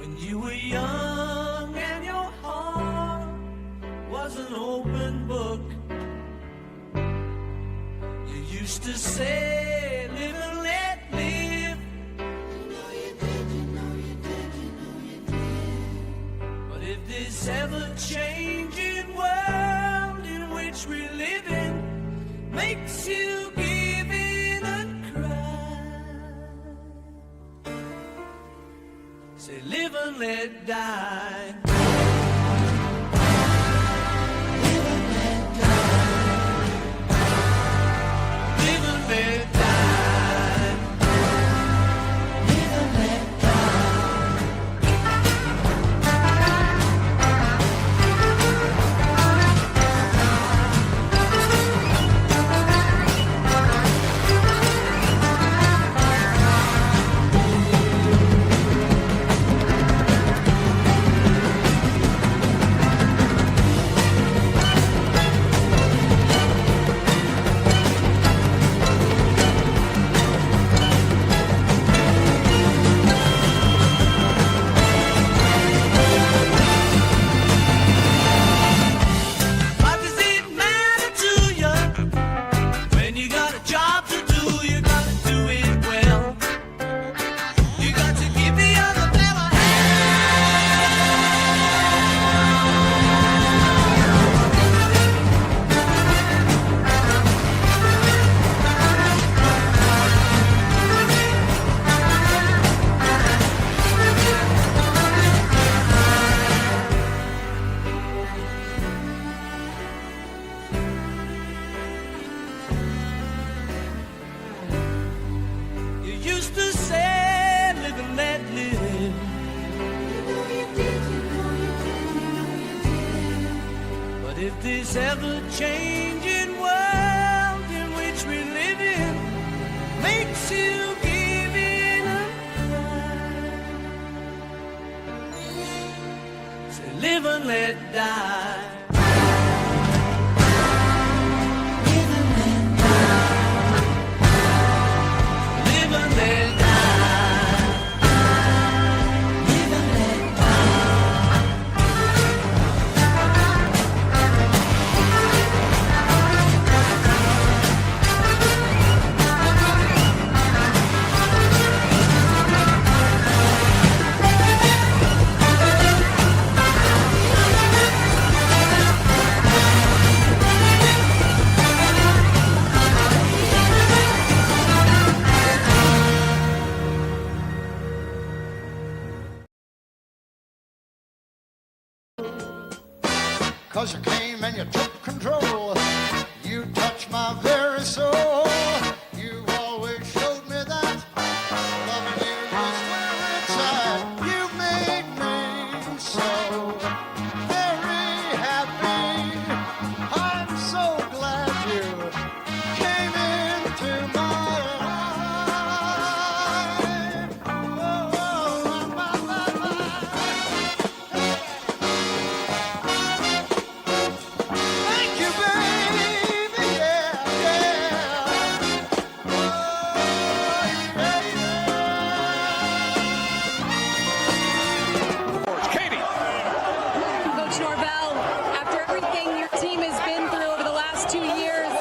When you were young and your heart was an open book, you used to say, live and let live. You know you did, you know you did, you know you did. But if this ever-changing world in which we live in makes you give in and cry, say live and let die. Cause you came and you took control. You touched my very soul. You always showed me that loving you was where it's at. You made me so very happy. I'm so glad you came into my life. Oh, my. Thank you, baby, yeah, yeah. Katie. Coach Norvell, after everything your team has been through over the last 2 years,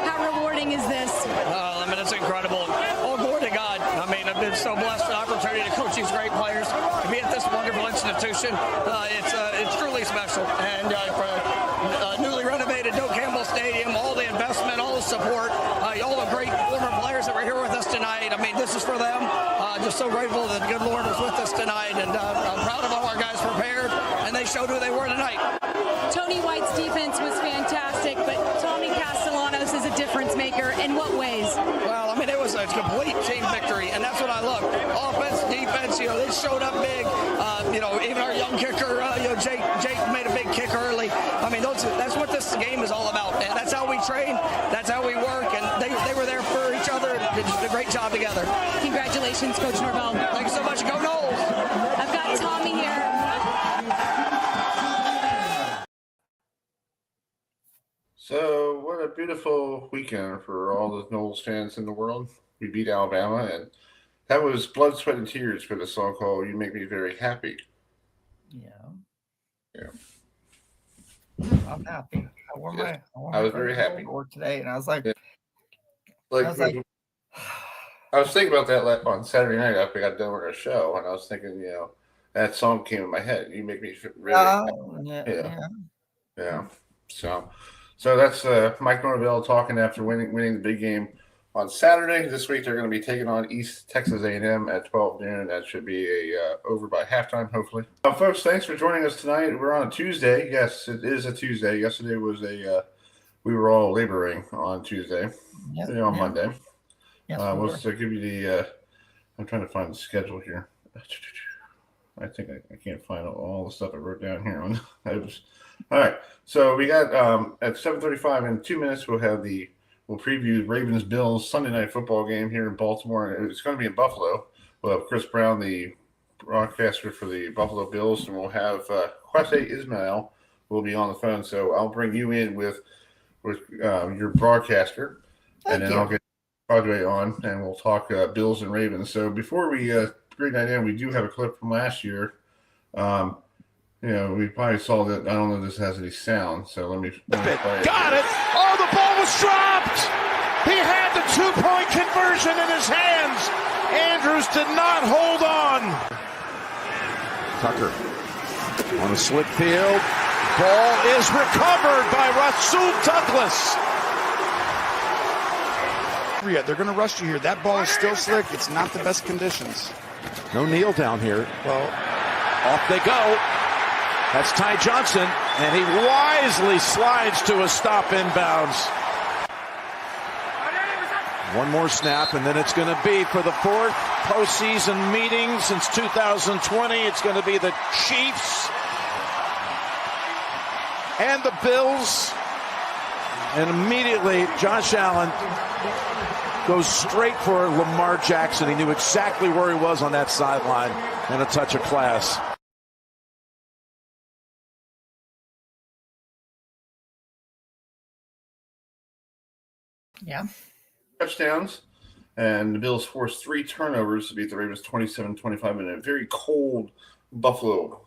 how rewarding is this? I mean, it's incredible. All glory to God. I mean, I've been so blessed with the opportunity to coach these great players, to be at this wonderful institution. It's truly special. And for newly renovated Doak Campbell Stadium, all the investment, all the support, all the great former players that were here with us tonight. I mean, this is for them. Just so grateful that the good Lord was with us tonight. And I'm proud of all our guys prepared, and they showed who they were tonight. Tony White's defense was fantastic, but Tommy Castellanos is a difference maker. In what ways? Well, I mean, it was a complete team victory, and that's what I love. Offense, defense, they showed up big. Even our young kicker, Jake made a big kick early. I mean, that's what this game is all about, and that's how we train, that's how we work, and they were there for each other. They did a great job together. Congratulations, Coach Norvell. Thanks so much. Go Knowles. I've got Tommy here. So, what a beautiful weekend for all the Knowles fans in the world. We beat Alabama, and that was blood, sweat, and tears for the song called You Make Me Very Happy. Yeah. I'm happy. I wore my I was very happy today, and I was like, I was thinking about that on Saturday night after I got done with our show, and I was thinking, that song came in my head. You make me really yeah. So that's Mike Norvell talking after winning the big game on Saturday. This week they're going to be taking on East Texas A&M at 12 noon. That should be over by halftime, hopefully. Folks, thanks for joining us tonight. We're on a Tuesday. Yes, it is a Tuesday. Yesterday was we were all laboring on Tuesday. On Monday. Yes, we'll give you the. I'm trying to find the schedule here. I think I can't find all the stuff I wrote down here on. All right. So we got at 7:35 in 2 minutes we'll preview Ravens Bills Sunday night football game here in Baltimore. It's going to be in Buffalo. We'll have Chris Brown, the broadcaster for the Buffalo Bills, and we'll have Qadry Ismail will be on the phone. So I'll bring you in with your broadcaster, and then I'll get Qadry on, and we'll talk Bills and Ravens. So before we bring that in, we do have a clip from last year. We probably saw that. I don't know if this has any sound, so let me play it. Got it! Oh, the ball was dropped! He had the 2-point conversion in his hands. Andrews did not hold on. Tucker on a slick field. Ball is recovered by Rasul Douglas. They're going to rush you here. That ball is still slick. It's not the best conditions. No kneel down here. Well, off they go. That's Ty Johnson, and he wisely slides to a stop inbounds. One more snap, and then it's going to be for the fourth postseason meeting since 2020. It's going to be the Chiefs and the Bills. And immediately, Josh Allen goes straight for Lamar Jackson. He knew exactly where he was on that sideline, and a touch of class. Yeah. Touchdowns, and the Bills forced 3 turnovers to beat the Ravens 27-25 in a very cold Buffalo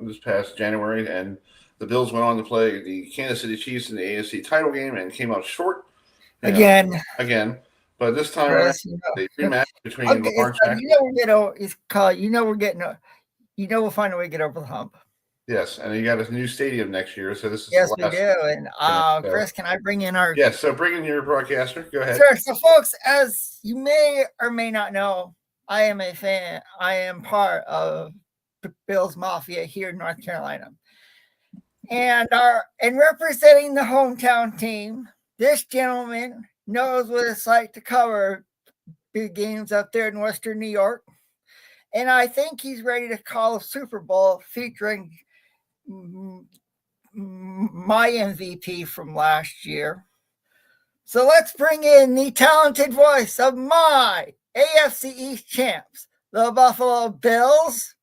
this past January. And the Bills went on to play the Kansas City Chiefs in the AFC title game and came out short. Again. But this time they rematched between Lamar Jackson. We'll find a way to get over the hump. Yes, and you got a new stadium next year, so this is the last. We do. And Chris, can I bring in our? Yes, so bring in your broadcaster. Go ahead. Sure. So, folks, as you may or may not know, I am a fan. I am part of Bills Mafia here in North Carolina, and representing the hometown team. This gentleman knows what it's like to cover big games up there in Western New York, and I think he's ready to call a Super Bowl featuring my MVP from last year. So let's bring in the talented voice of my AFC East champs, the Buffalo Bills,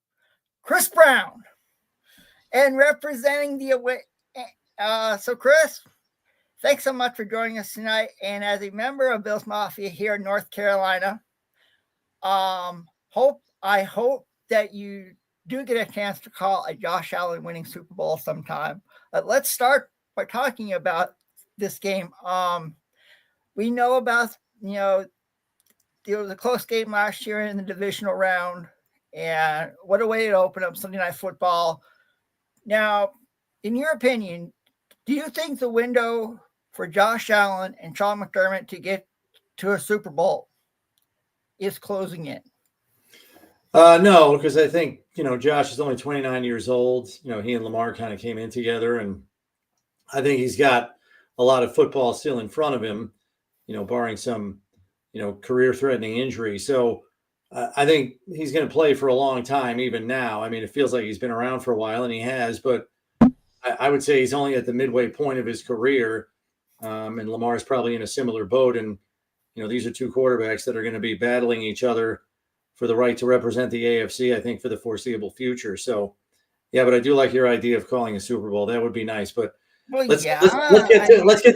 Chris Brown, and representing the away. So Chris, thanks so much for joining us tonight. And as a member of Bills Mafia here in North Carolina, I hope that you do get a chance to call a Josh Allen winning Super Bowl sometime. Let's start by talking about this game. We know about, it was a close game last year in the divisional round, and what a way to open up Sunday Night Football. Now, in your opinion, do you think the window for Josh Allen and Sean McDermott to get to a Super Bowl is closing in? No, because I think, Josh is only 29 years old. He and Lamar kind of came in together, and I think he's got a lot of football still in front of him, barring some, career-threatening injury. So I think he's going to play for a long time, even now. I mean, it feels like he's been around for a while, and he has, but I would say he's only at the midway point of his career, and Lamar's probably in a similar boat. And, these are two quarterbacks that are going to be battling each other for the right to represent the AFC, I think, for the foreseeable future. So, yeah, but I do like your idea of calling a Super Bowl. That would be nice. But let's get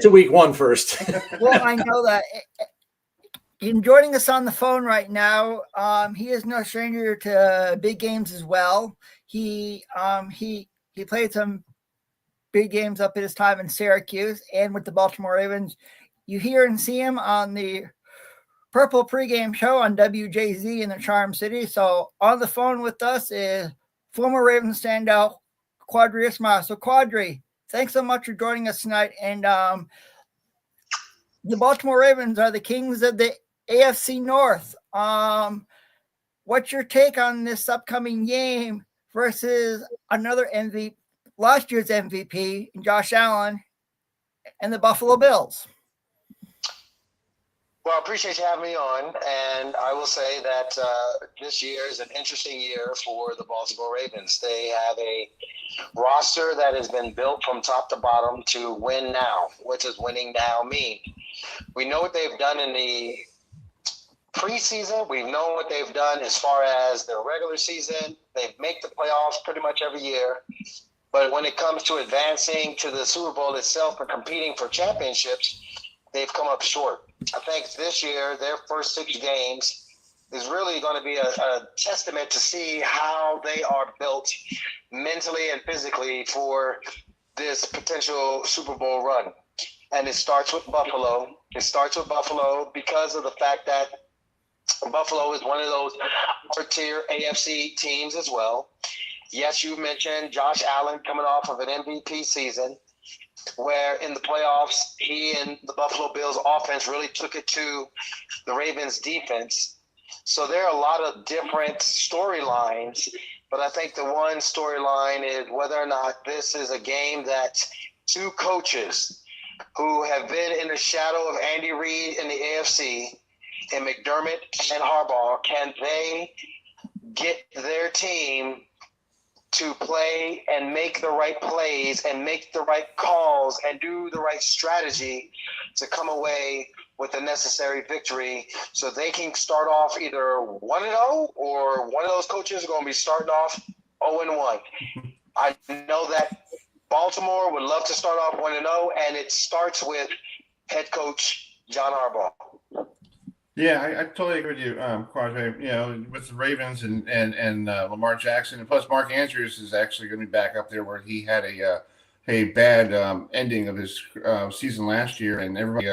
to week 1 first. Well, I know that. joining us on the phone right now. He is no stranger to big games as well. He played some big games up at his time in Syracuse and with the Baltimore Ravens. You hear and see him on the Purple Pregame Show on WJZ in the Charm City. So on the phone with us is former Ravens standout Qadry Ismail. So Qadry, thanks so much for joining us tonight. And the Baltimore Ravens are the kings of the AFC North. What's your take on this upcoming game versus another MVP, last year's MVP, Josh Allen, and the Buffalo Bills? Well, I appreciate you having me on, and I will say that this year is an interesting year for the Baltimore Ravens. They have a roster that has been built from top to bottom to win now. What does winning now mean? We know what they've done in the preseason. We've known what they've done as far as their regular season. They make the playoffs pretty much every year. But when it comes to advancing to the Super Bowl itself and competing for championships, they've come up short. I think this year, their first 6 games is really going to be a testament to see how they are built mentally and physically for this potential Super Bowl run. And it starts with Buffalo. It starts with Buffalo because of the fact that Buffalo is one of those upper-tier AFC teams as well. Yes, you mentioned Josh Allen coming off of an MVP season, where in the playoffs, he and the Buffalo Bills offense really took it to the Ravens defense. So there are a lot of different storylines, but I think the one storyline is whether or not this is a game that 2 coaches who have been in the shadow of Andy Reid in the AFC, and McDermott and Harbaugh, can they get their team to play and make the right plays and make the right calls and do the right strategy to come away with the necessary victory so they can start off either 1-0 or one of those coaches are going to be starting off 0-1. I know that Baltimore would love to start off 1-0, and it starts with head coach John Harbaugh. Yeah, I totally agree with you, Qadry. You know, with the Ravens and Lamar Jackson, and plus Mark Andrews is actually going to be back up there where he had a bad ending of his season last year, and everybody,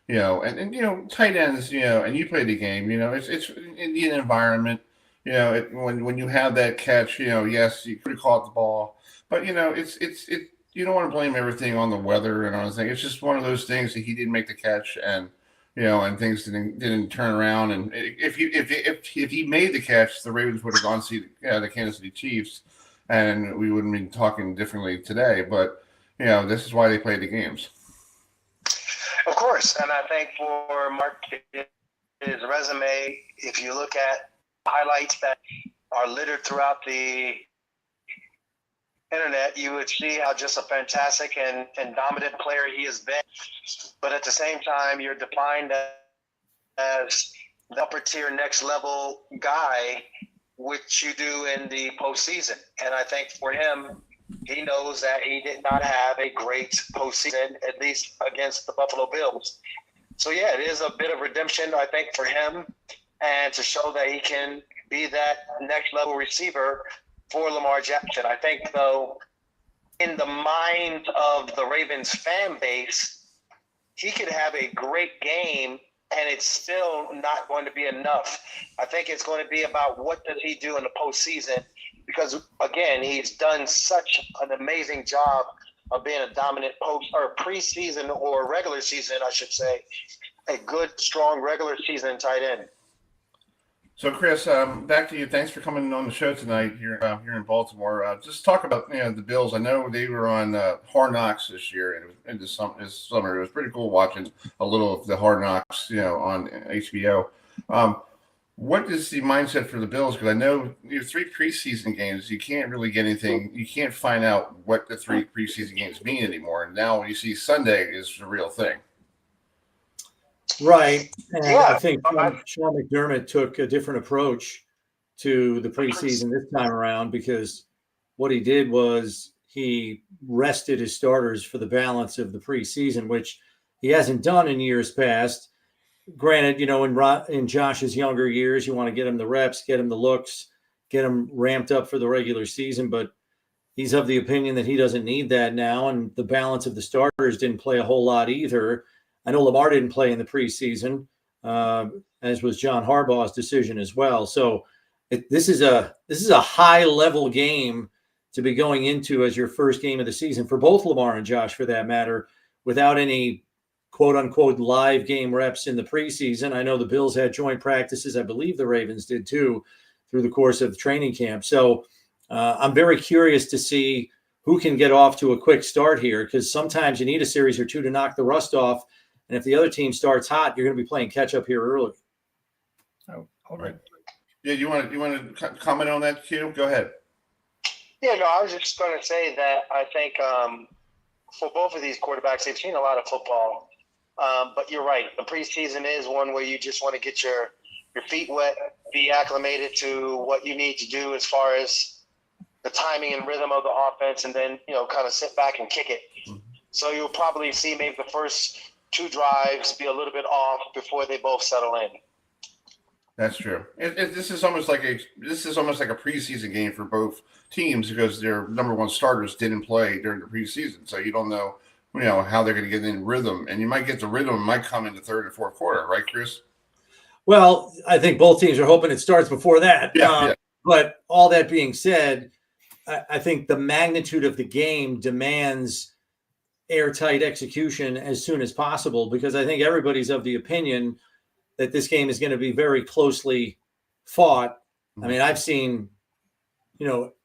you know, and you know, tight ends, you know, and you played the game, you know, it's Indian environment, you know, when you have that catch, you know, yes, you could have caught the ball, but you know, it's you don't want to blame everything on the weather and all this thing. It's just one of those things that he didn't make the catch, and you know, and things didn't turn around. And if he made the catch, the Ravens would have gone to see the Kansas City Chiefs, and we wouldn't be talking differently today. But you know, this is why they play the games. Of course, and I think for Mark, his resume, if you look at highlights that are littered throughout the internet, you would see how just a fantastic and dominant player he has been. But at the same time, you're defined as the upper tier next level guy, which you do in the postseason. And I think for him, he knows that he did not have a great postseason, at least against the Buffalo Bills. So yeah, it is a bit of redemption, I think, for him, and to show that he can be that next level receiver for Lamar Jackson. I think, though, in the mind of the Ravens fan base, he could have a great game and it's still not going to be enough. I think it's going to be about what does he do in the postseason, because, again, he's done such an amazing job of being a dominant preseason or regular season, I should say, a good, strong regular season tight end. So, Chris, back to you. Thanks for coming on the show tonight here in Baltimore. Just talk about the Bills. I know they were on Hard Knocks this year and this summer. It was pretty cool watching a little of the Hard Knocks, on HBO. What is the mindset for the Bills? Because I know 3 preseason games, you can't really get anything. You can't find out what the 3 preseason games mean anymore. And now you see Sunday is the real thing. Right. And I think Sean McDermott took a different approach to the preseason this time around, because what he did was he rested his starters for the balance of the preseason, which he hasn't done in years past. granted, in Josh's younger years, you want to get him the reps, get him the looks, get him ramped up for the regular season. But he's of the opinion that he doesn't need that now. And the balance of the starters didn't play a whole lot either. I know Lamar didn't play in the preseason, as was John Harbaugh's decision as well. So this is a high level game to be going into as your first game of the season for both Lamar and Josh, for that matter, without any quote unquote live game reps in the preseason. I know the Bills had joint practices. I believe the Ravens did too through the course of the training camp. So I'm very curious to see who can get off to a quick start here, because sometimes you need a series or two to knock the rust off. And if the other team starts hot, you're going to be playing catch up here early. Oh, all right. Yeah, you want to comment on that, Q? Go ahead. Yeah, no, I was just going to say that I think for both of these quarterbacks, they've seen a lot of football. But you're right. The preseason is one where you just want to get your feet wet, be acclimated to what you need to do as far as the timing and rhythm of the offense, and then, kind of sit back and kick it. Mm-hmm. So you'll probably see maybe the first two drives be a little bit off before they both settle in. That's true. This is almost like a preseason game for both teams, because their number one starters didn't play during the preseason, so you don't know how they're going to get in rhythm, and you might get the rhythm might come in the third and fourth quarter, right, Chris? Well, I think both teams are hoping it starts before that. Yeah. But all that being said, I think the magnitude of the game demands airtight execution as soon as possible, because I think everybody's of the opinion that this game is going to be very closely fought. I mean, I've seen,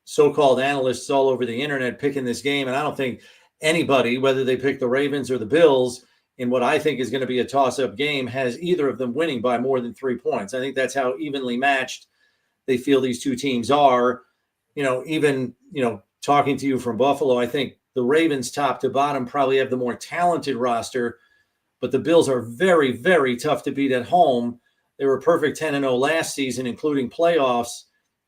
so-called analysts all over the internet picking this game, and I don't think anybody, whether they pick the Ravens or the Bills, in what I think is going to be a toss-up game, has either of them winning by more than 3 points. I think that's how evenly matched they feel these two teams are. Even talking to you from Buffalo, I think the Ravens top to bottom probably have the more talented roster, but the Bills are very, very tough to beat at home. They were perfect 10-0 last season, including playoffs,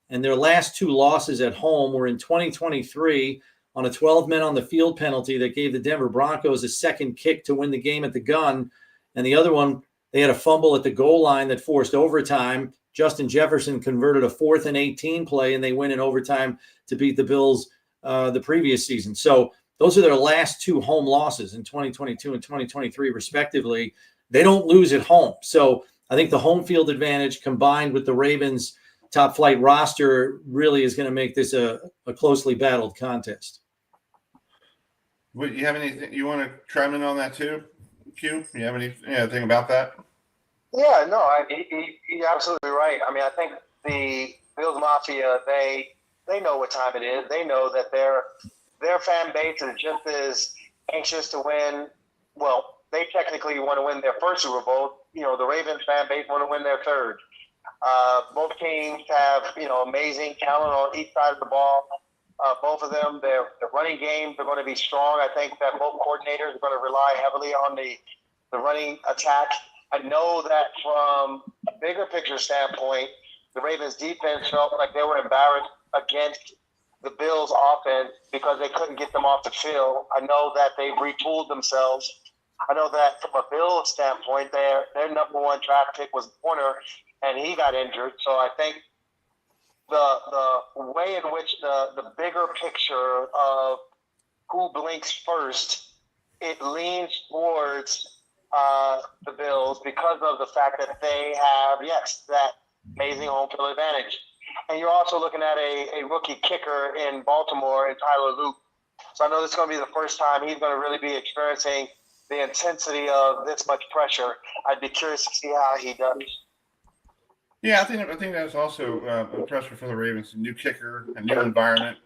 and their last two losses at home were in 2023 on a 12-men on the field penalty that gave the Denver Broncos a second kick to win the game at the gun. And the other one, they had a fumble at the goal line that forced overtime. Justin Jefferson converted a 4th and 18 play, and they win in overtime to beat the Bills the previous season. So those are their last two home losses in 2022 and 2023, respectively. They don't lose at home. So I think the home field advantage combined with the Ravens' top flight roster really is going to make this a closely battled contest. Would you have anything you want to chime in on that too, Q? You have anything about that? Yeah, no, you're absolutely right. I mean, I think the Bills Mafia, they know what time it is. They know that their fan base is just as anxious to win. Well, they technically want to win their first Super Bowl. The Ravens fan base want to win their third. Both teams have, amazing talent on each side of the ball. Both of them, their running games are going to be strong. I think that both coordinators are going to rely heavily on the running attack. I know that from a bigger picture standpoint, the Ravens defense felt like they were embarrassed against the Bills offense because they couldn't get them off the field. I know that they've retooled themselves. I know that from a Bills standpoint, their number one draft pick was Brunner, and he got injured. So I think the way in which the bigger picture of who blinks first, it leans towards the Bills because of the fact that they have, that amazing home field advantage. And you're also looking at a rookie kicker in Baltimore in Tyler Luke. So I know this is going to be the first time he's going to really be experiencing the intensity of this much pressure. I'd be curious to see how he does. Yeah, I think that's also a pressure for the Ravens. A new kicker, a new environment.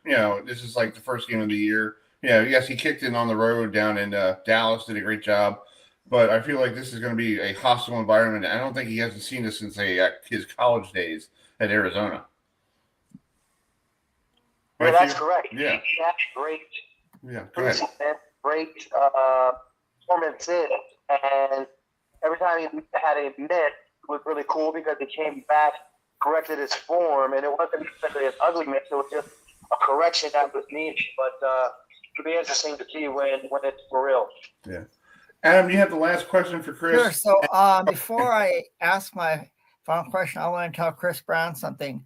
This is like the first game of the year. Yes, he kicked in on the road down in Dallas, did a great job. But I feel like this is going to be a hostile environment. I don't think he hasn't seen this since his college days at Arizona. Yeah, that's correct. Yeah. That's great. Yeah, go ahead. Great performances. And every time he had a miss, it was really cool because he came back, corrected his form, and it wasn't necessarily an ugly miss. It was just a correction that was needed. But it'll be interesting to see when it's for real. Yeah. Adam, you have the last question for Chris. Sure. So before I ask my final question, I want to tell Chris Brown something.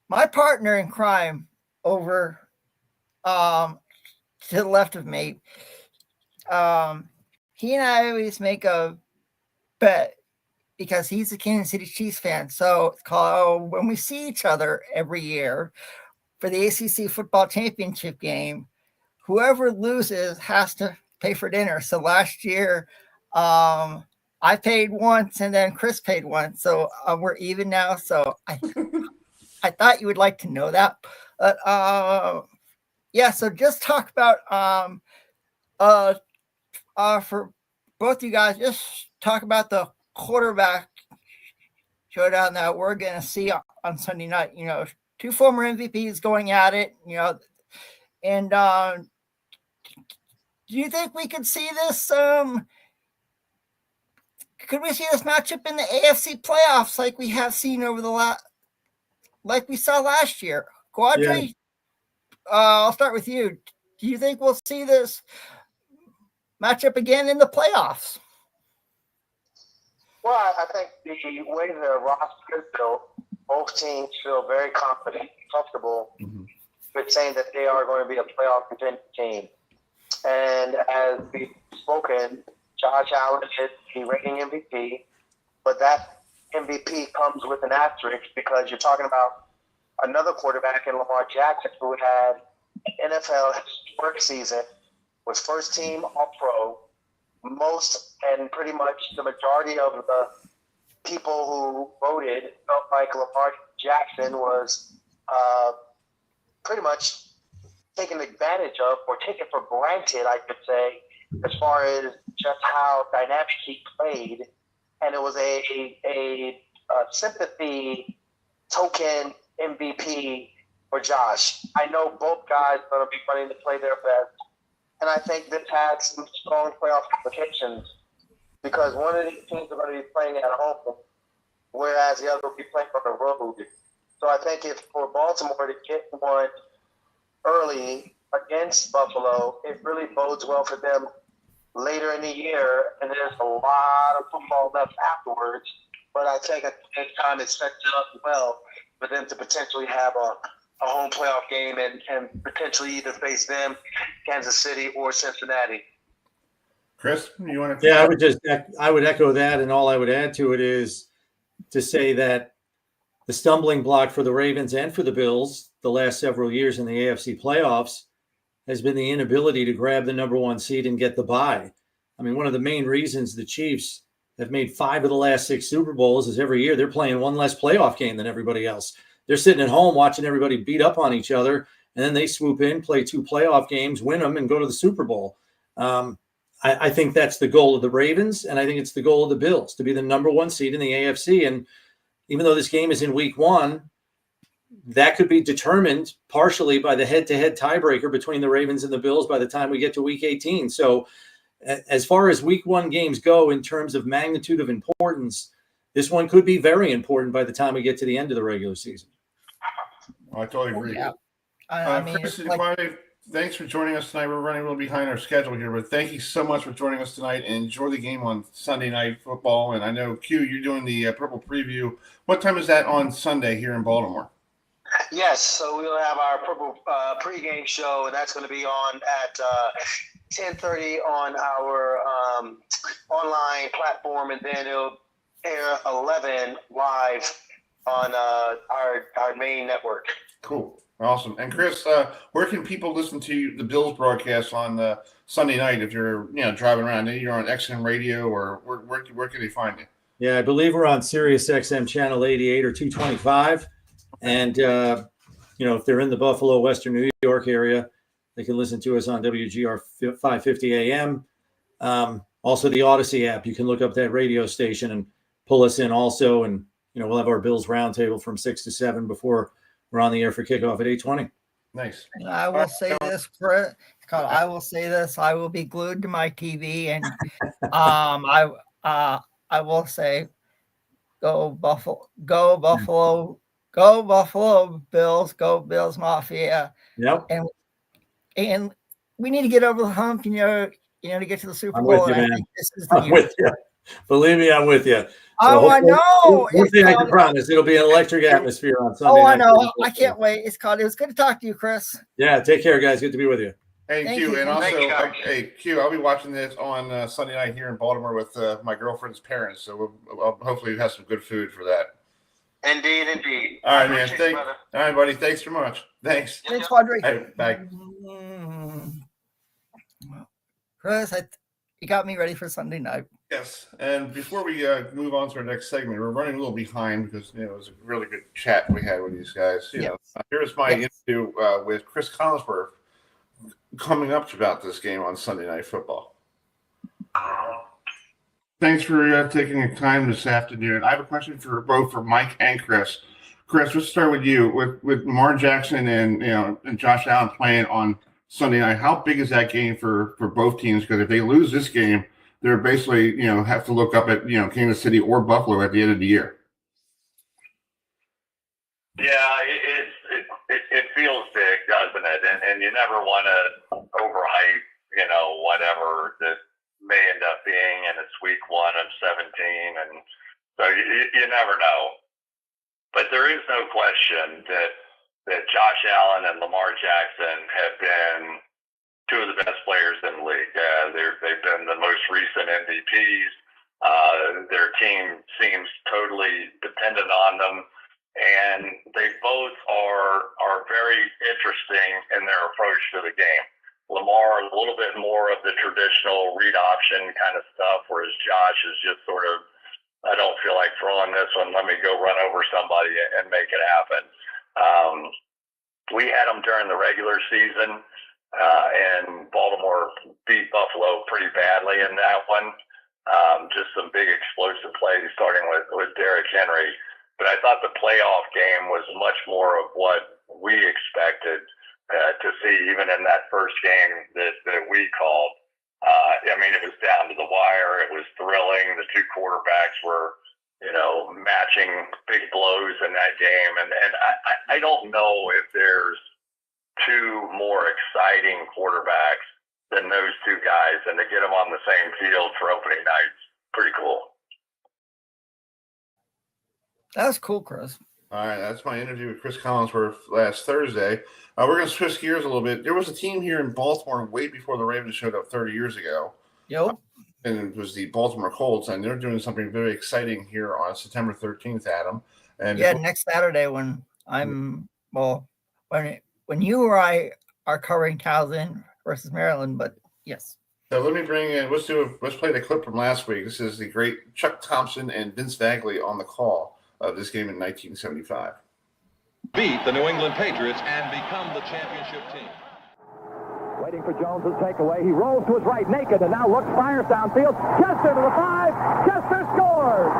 My partner in crime over to the left of me, he and I always make a bet because he's a Kansas City Chiefs fan. So it's called when we see each other every year for the ACC football championship game, whoever loses has to pay for dinner. So last year, I paid once and then Chris paid once. So we're even now. So I thought you would like to know that. But yeah, so just talk about for both you guys, just talk about the quarterback showdown that we're going to see on Sunday night. You know, two former MVPs going at it, you know, and do you think we could see this? Could we see this matchup in the AFC playoffs like we have seen over like we saw last year? Qadry, yeah. I'll start with you. Do you think we'll see this matchup again in the playoffs? Well, I think the way the roster is built, both teams feel very confident, comfortable with saying that they are going to be a playoff contending team. And as we've spoken, Josh Allen is the reigning MVP, but that MVP comes with an asterisk because you're talking about another quarterback in Lamar Jackson who had an NFL historic season, was first team All-Pro. Most and pretty much the majority of the people who voted felt like Lamar Jackson was pretty much taken advantage of or taken for granted, I could say, as far as just how dynamic he played. And it was a sympathy token MVP for Josh. I know both guys are going to be running to play their best. And I think this has some strong playoff implications because one of these teams are going to be playing at home, whereas the other will be playing on the road. So I think if for Baltimore to get one early against Buffalo, it really bodes well for them later in the year. And there's a lot of football left afterwards. But I think at the same time, it sets it up well for them to potentially have a home playoff game and potentially either face them, Kansas City, or Cincinnati. Chris, you want to? Yeah, I would echo that, and all I would add to it is to say that the stumbling block for the Ravens and for the Bills the last several years in the AFC playoffs has been the inability to grab the number one seed and get the bye. I mean, one of the main reasons the Chiefs have made 5 of the last 6 Super Bowls is every year they're playing one less playoff game than everybody else. They're sitting at home watching everybody beat up on each other, and then they swoop in, play 2 playoff games, win them, and go to the Super Bowl. I think that's the goal of the Ravens, and I think it's the goal of the Bills to be the number one seed in the AFC. And even though this game is in week 1, that could be determined partially by the head-to-head tiebreaker between the Ravens and the Bills by the time we get to week 18. So as far as week 1 games go in terms of magnitude of importance, this one could be very important by the time we get to the end of the regular season. I totally agree. Yeah. I mean, Chris, thanks for joining us tonight. We're running a little behind our schedule here, but thank you so much for joining us tonight and enjoy the game on Sunday Night Football. And I know, Q, you're doing the Purple Preview. What time is that on Sunday here in Baltimore? Yes, so we'll have our Purple pregame show, and that's going to be on at 10:30 on our online platform, and then it'll air 11 live on our main network. Cool. Awesome. And Chris, where can people listen to the Bills broadcast on Sunday night if you're driving around? Maybe you're on XM radio, or where can they find you? Yeah, I believe we're on Sirius XM channel 88 or 225. And, if they're in the Buffalo, Western New York area, they can listen to us on WGR 550 AM. Also, the Odyssey app. You can look up that radio station and pull us in also. And, we'll have our Bills roundtable from 6 to 7 before we're on the air for kickoff at 8:20. Nice. I will say this, Chris. I will say this. I will be glued to my TV, and I will say, go Buffalo, go Buffalo, go Buffalo Bills, go Bills Mafia. Yep. And we need to get over the hump. to get to the Super I'm Bowl. with you, and I man. think this is the I'm year. with you. Believe me, I'm with you. Oh, I know. One thing I can promise, it'll be an electric atmosphere on Sunday Oh, I night. know. I can't wait. It was good to talk to you, Chris. Yeah, take care, guys. Good to be with you. Hey, Thank Q, you. and also, Thank you, guys. hey, Q, I'll be watching this on Sunday night here in Baltimore with my girlfriend's parents. So we'll hopefully have some good food for that. Indeed, indeed. All right, man. Appreciate it, brother. All right, buddy. Thanks so much. Thanks. Thanks, Qadry. All right, bye. Chris, you got me ready for Sunday night. Yes, and before we move on to our next segment, we're running a little behind because it was a really good chat we had with these guys. Here's my interview with Chris Collinsworth coming up about this game on Sunday Night Football. Thanks for taking the time this afternoon. I have a question for both for Mike and Chris. Chris, let's start with you. With Lamar Jackson and Josh Allen playing on Sunday night, how big is that game for both teams? Because if they lose this game, they're basically have to look up at Kansas City or Buffalo at the end of the year. Yeah, it feels big, doesn't it? And you never want to overhype whatever that may end up being, and it's week 1 of 17, and so you never know. But there is no question that Josh Allen and Lamar Jackson have been two of the best players in the league. They've been the most recent MVPs. Their team seems totally dependent on them, and they both are very interesting in their approach to the game. Lamar, a little bit more of the traditional read option kind of stuff, whereas Josh is just sort of, I don't feel like throwing this one, let me go run over somebody and make it happen. We had them during the regular season, and Baltimore beat Buffalo pretty badly in that one. Just some big explosive plays starting with Derrick Henry. But I thought the playoff game was much more of what we expected to see, even in that first game that we called. It was down to the wire. It was thrilling. The two quarterbacks were, matching big blows in that game. And I don't know if there's two more exciting quarterbacks than those two guys, and to get them on the same field for opening night's pretty cool. That's cool, Chris. All right, that's my interview with Chris Collinsworth last Thursday. We're going to switch gears a little bit. There was a team here in Baltimore way before the Ravens showed up 30 years ago. Yep. And it was the Baltimore Colts, and they're doing something very exciting here on September 13th, Adam. And next Saturday when when you or I are covering Towson versus Maryland, but yes. So let me bring in, let's play the clip from last week. This is the great Chuck Thompson and Vince Bagley on the call of this game in 1975. Beat the New England Patriots and become the championship team. Waiting for Jones' takeaway. He rolls to his right naked and now looks, fires downfield. Chester to the 5. Chester scores!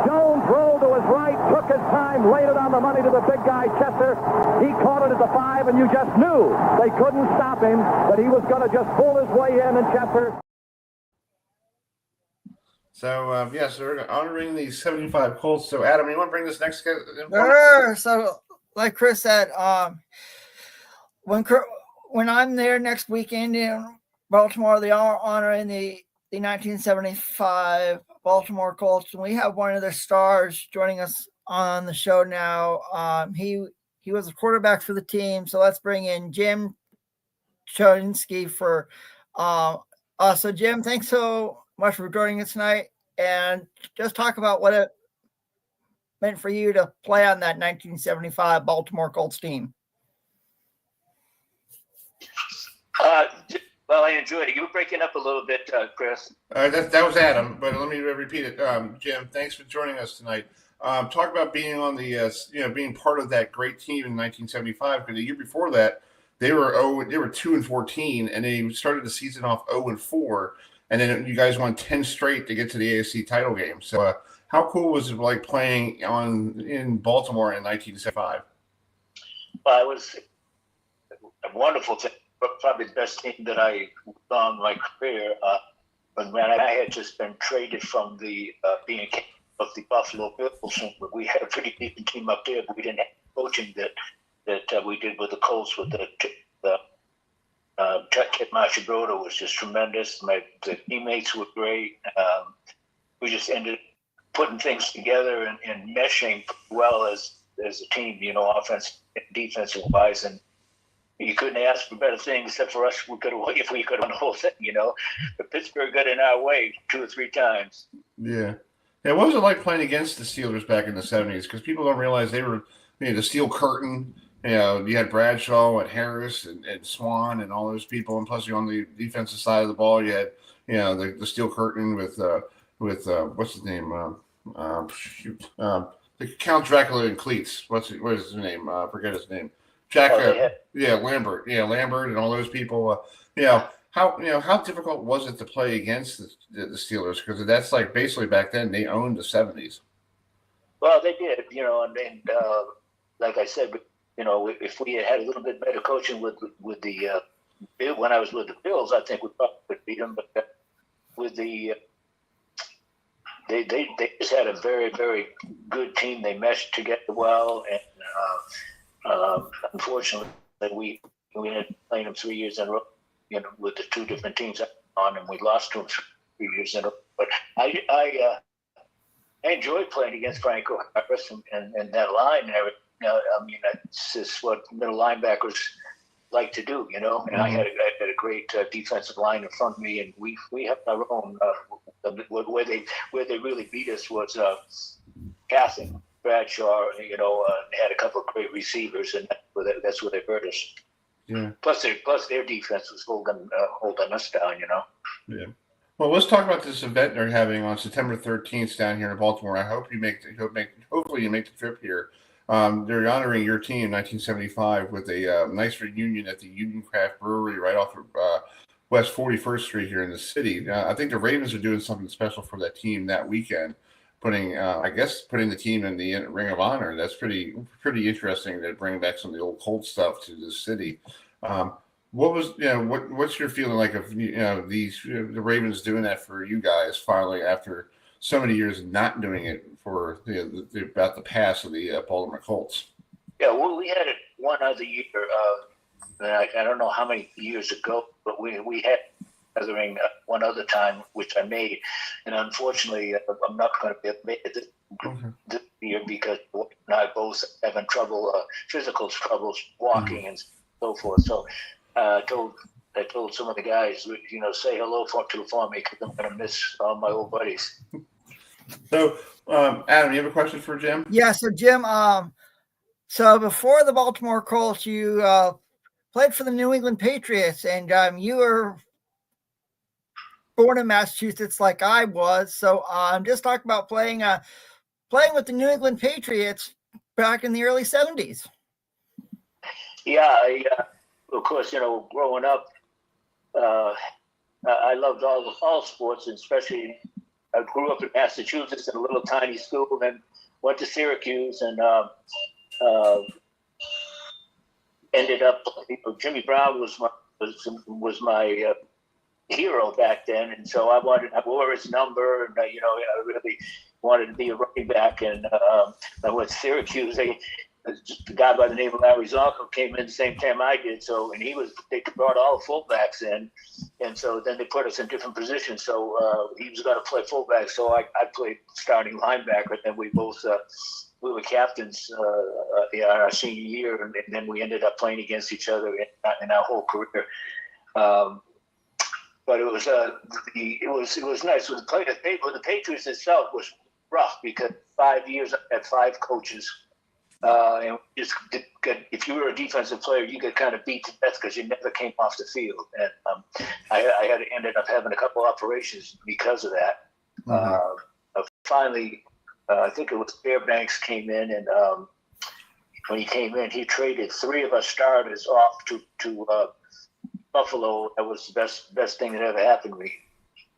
Jones rolled to his right, took his time, laid it on the money to the big guy, Chester. He caught it at the 5, and you just knew they couldn't stop him, that he was going to just pull his way in, and Chester... So, so we're honoring the 75 Colts. So, Adam, you want to bring this next guy? Sure. So, like Chris said, when I'm there next weekend in Baltimore, they are honoring the 1975 Baltimore Colts, and we have one of their stars joining us on the show now. He was a quarterback for the team, so let's bring in Jim Cheyunski for us. So, Jim, thanks so much for joining us tonight, and just talk about what it meant for you to play on that 1975 Baltimore Colts team. Well, I enjoyed it. You were breaking up a little bit, Chris. That was Adam, but let me repeat it. Jim, thanks for joining us tonight. Talk about being on the, being part of that great team in 1975. Because the year before that, they were 2-14, and they started the season off 0-4. And then you guys won 10 straight to get to the AFC title game. So how cool was it like playing in Baltimore in 1975? Well, it was a wonderful thing, but probably the best team that I saw in my career. But when I had just been traded from the being of the Buffalo Bills. We had a pretty decent team up there, but we didn't have coaching that we did with the Colts. With the Kid Machibroda was just tremendous. The teammates were great. We just ended up putting things together and meshing well as a team, offense and defensive wise, and you couldn't ask for better things except for us. If we could have won the whole thing, But Pittsburgh got in our way 2 or 3 times. Yeah. What was it like playing against the Steelers back in the 70s? Because people don't realize they were, the Steel Curtain. You had Bradshaw and Harris and Swan and all those people, and plus you on the defensive side of the ball, you had, the Steel Curtain with what's his name? The Count Dracula and Cleats. What is his name? Forget his name. Jack. Lambert. Lambert and all those people. How difficult was it to play against the Steelers? Because that's like basically back then they owned the 70s. Well, they did, and like I said, if we had a little bit better coaching with the when I was with the Bills, I think we probably would beat them. But with the they just had a very, very good team. They meshed together well, and unfortunately, we ended up playing them 3 years in a row, with the 2 different teams on, and we lost to them 3 years in a row. But I enjoyed playing against Franco Harris and that line and everything. That's just what middle linebackers like to do, And I had a great defensive line in front of me, and we have our own. Where they really beat us was passing. Bradshaw, had a couple of great receivers, and that's where they hurt us. Yeah. Plus their defense was holding us down, Yeah. Well, let's talk about this event they're having on September 13th down here in Baltimore. I hope hopefully you make the trip here. They're honoring your team, 1975, with a nice reunion at the Union Craft Brewery right off of West 41st Street here in the city. I think the Ravens are doing something special for that team that weekend, putting the team in the Ring of Honor. That's pretty interesting to bring back some of the old Colts stuff to the city. What's your feeling like of the Ravens doing that for you guys finally after so many years of not doing it for about the past of the Baltimore Colts? Yeah, well, we had it one other year. I don't know how many years ago, but we had gathering one other time, which I made, and unfortunately, I'm not going to be able to make it this year because and I both having physical troubles walking and so forth. So I told some of the guys, say hello for me because I'm going to miss all my old buddies. So, Adam, you have a question for Jim? Yeah. So, Jim, so before the Baltimore Colts, you played for the New England Patriots, and you were born in Massachusetts like I was. So, just talk about playing with the New England Patriots back in the early 70s. Yeah, of course, growing up, I loved all sports, and especially I grew up in Massachusetts in a little tiny school, and went to Syracuse, and ended up. Jimmy Brown was my hero back then, and so I wore his number, and I really wanted to be a running back, and I went to Syracuse. The guy by the name of Larry Zonko came in the same time I did, they brought all the fullbacks in, and so then they put us in different positions. So he was going to play fullback, so I played starting linebacker, and then we were captains our senior year, and then we ended up playing against each other in our whole career. But it was nice. With the Patriots itself was rough because 5 years I had 5 coaches. And if you were a defensive player, you get kind of beat to death because you never came off the field. And I ended up having a couple operations because of that. Finally, I think it was Fairbanks came in, and when he came in, he traded 3 of our starters off to Buffalo. That was the best thing that ever happened to me.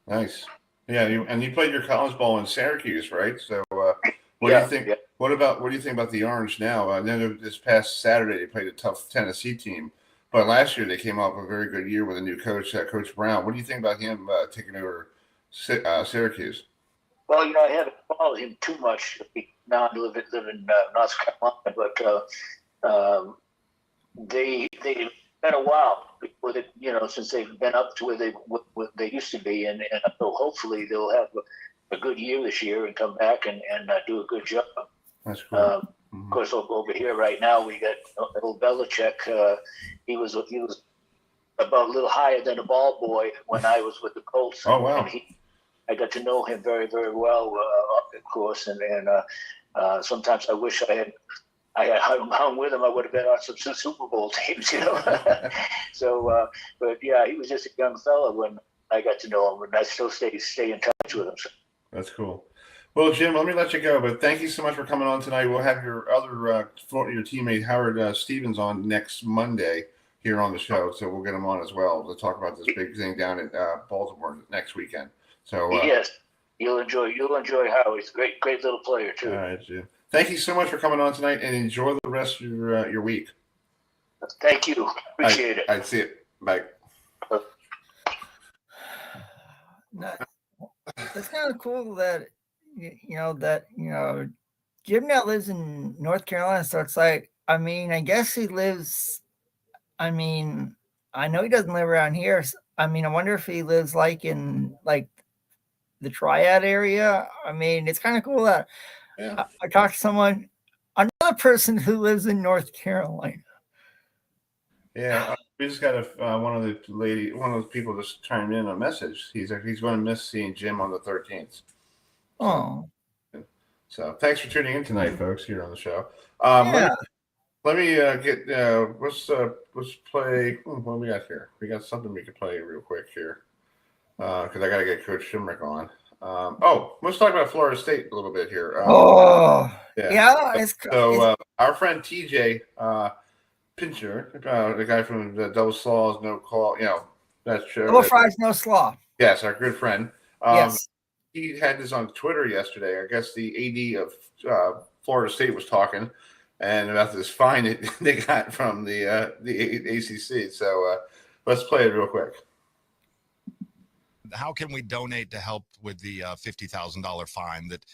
Nice. Yeah, you played your college ball in Syracuse, right? So what do you think? Yeah. What do you think about the Orange now? And then this past Saturday, they played a tough Tennessee team, but last year they came off a very good year with a new coach, Coach Brown. What do you think about him taking over Syracuse? Well, I haven't followed him too much. Now I live in North Carolina, but they've been a while before since they've been up to where they used to be, and so hopefully they'll have a good year this year and come back and do a good job. That's cool. Of course, over here right now we got old Belichick. He was about a little higher than a ball boy when I was with the Colts. Oh wow! And I got to know him very, very well, of course, and sometimes I wish I had hung with him. I would have been on some Super Bowl teams, So, but yeah, he was just a young fella when I got to know him, and I still stay in touch with him. So. That's cool. Well, Jim, let me let you go, but thank you so much for coming on tonight. We'll have your other your teammate Howard Stevens on next Monday here on the show, so we'll get him on as well to talk about this big thing down in Baltimore next weekend. So yes, you'll enjoy Howard. He's a great little player too. All right, Jim. Thank you so much for coming on tonight, and enjoy the rest of your week. Thank you. Appreciate it. I see it. Bye. It's kind of cool that Jim now lives in North Carolina, so it's like, I guess he lives. I know he doesn't live around here. I wonder if he lives in the Triad area. It's kind of cool that I talked to another person who lives in North Carolina. Yeah, we just got one of the people just chimed in a message. He's going to miss seeing Jim on the 13th. Oh. So thanks for tuning in tonight, folks, here on the show. Let me get let's play. What do we got here? We got something we could play real quick here because I got to get Coach Shinnick on. Let's talk about Florida State a little bit here. Our friend TJ Pincher, the guy from the Double Slaws No Call, that show. Double Fries No Slaw. Yes, our good friend. Yes. He had this on Twitter yesterday. I guess the AD of Florida State was talking and about this fine they got from the ACC. So let's play it real quick. How can we donate to help with the $50,000 fine that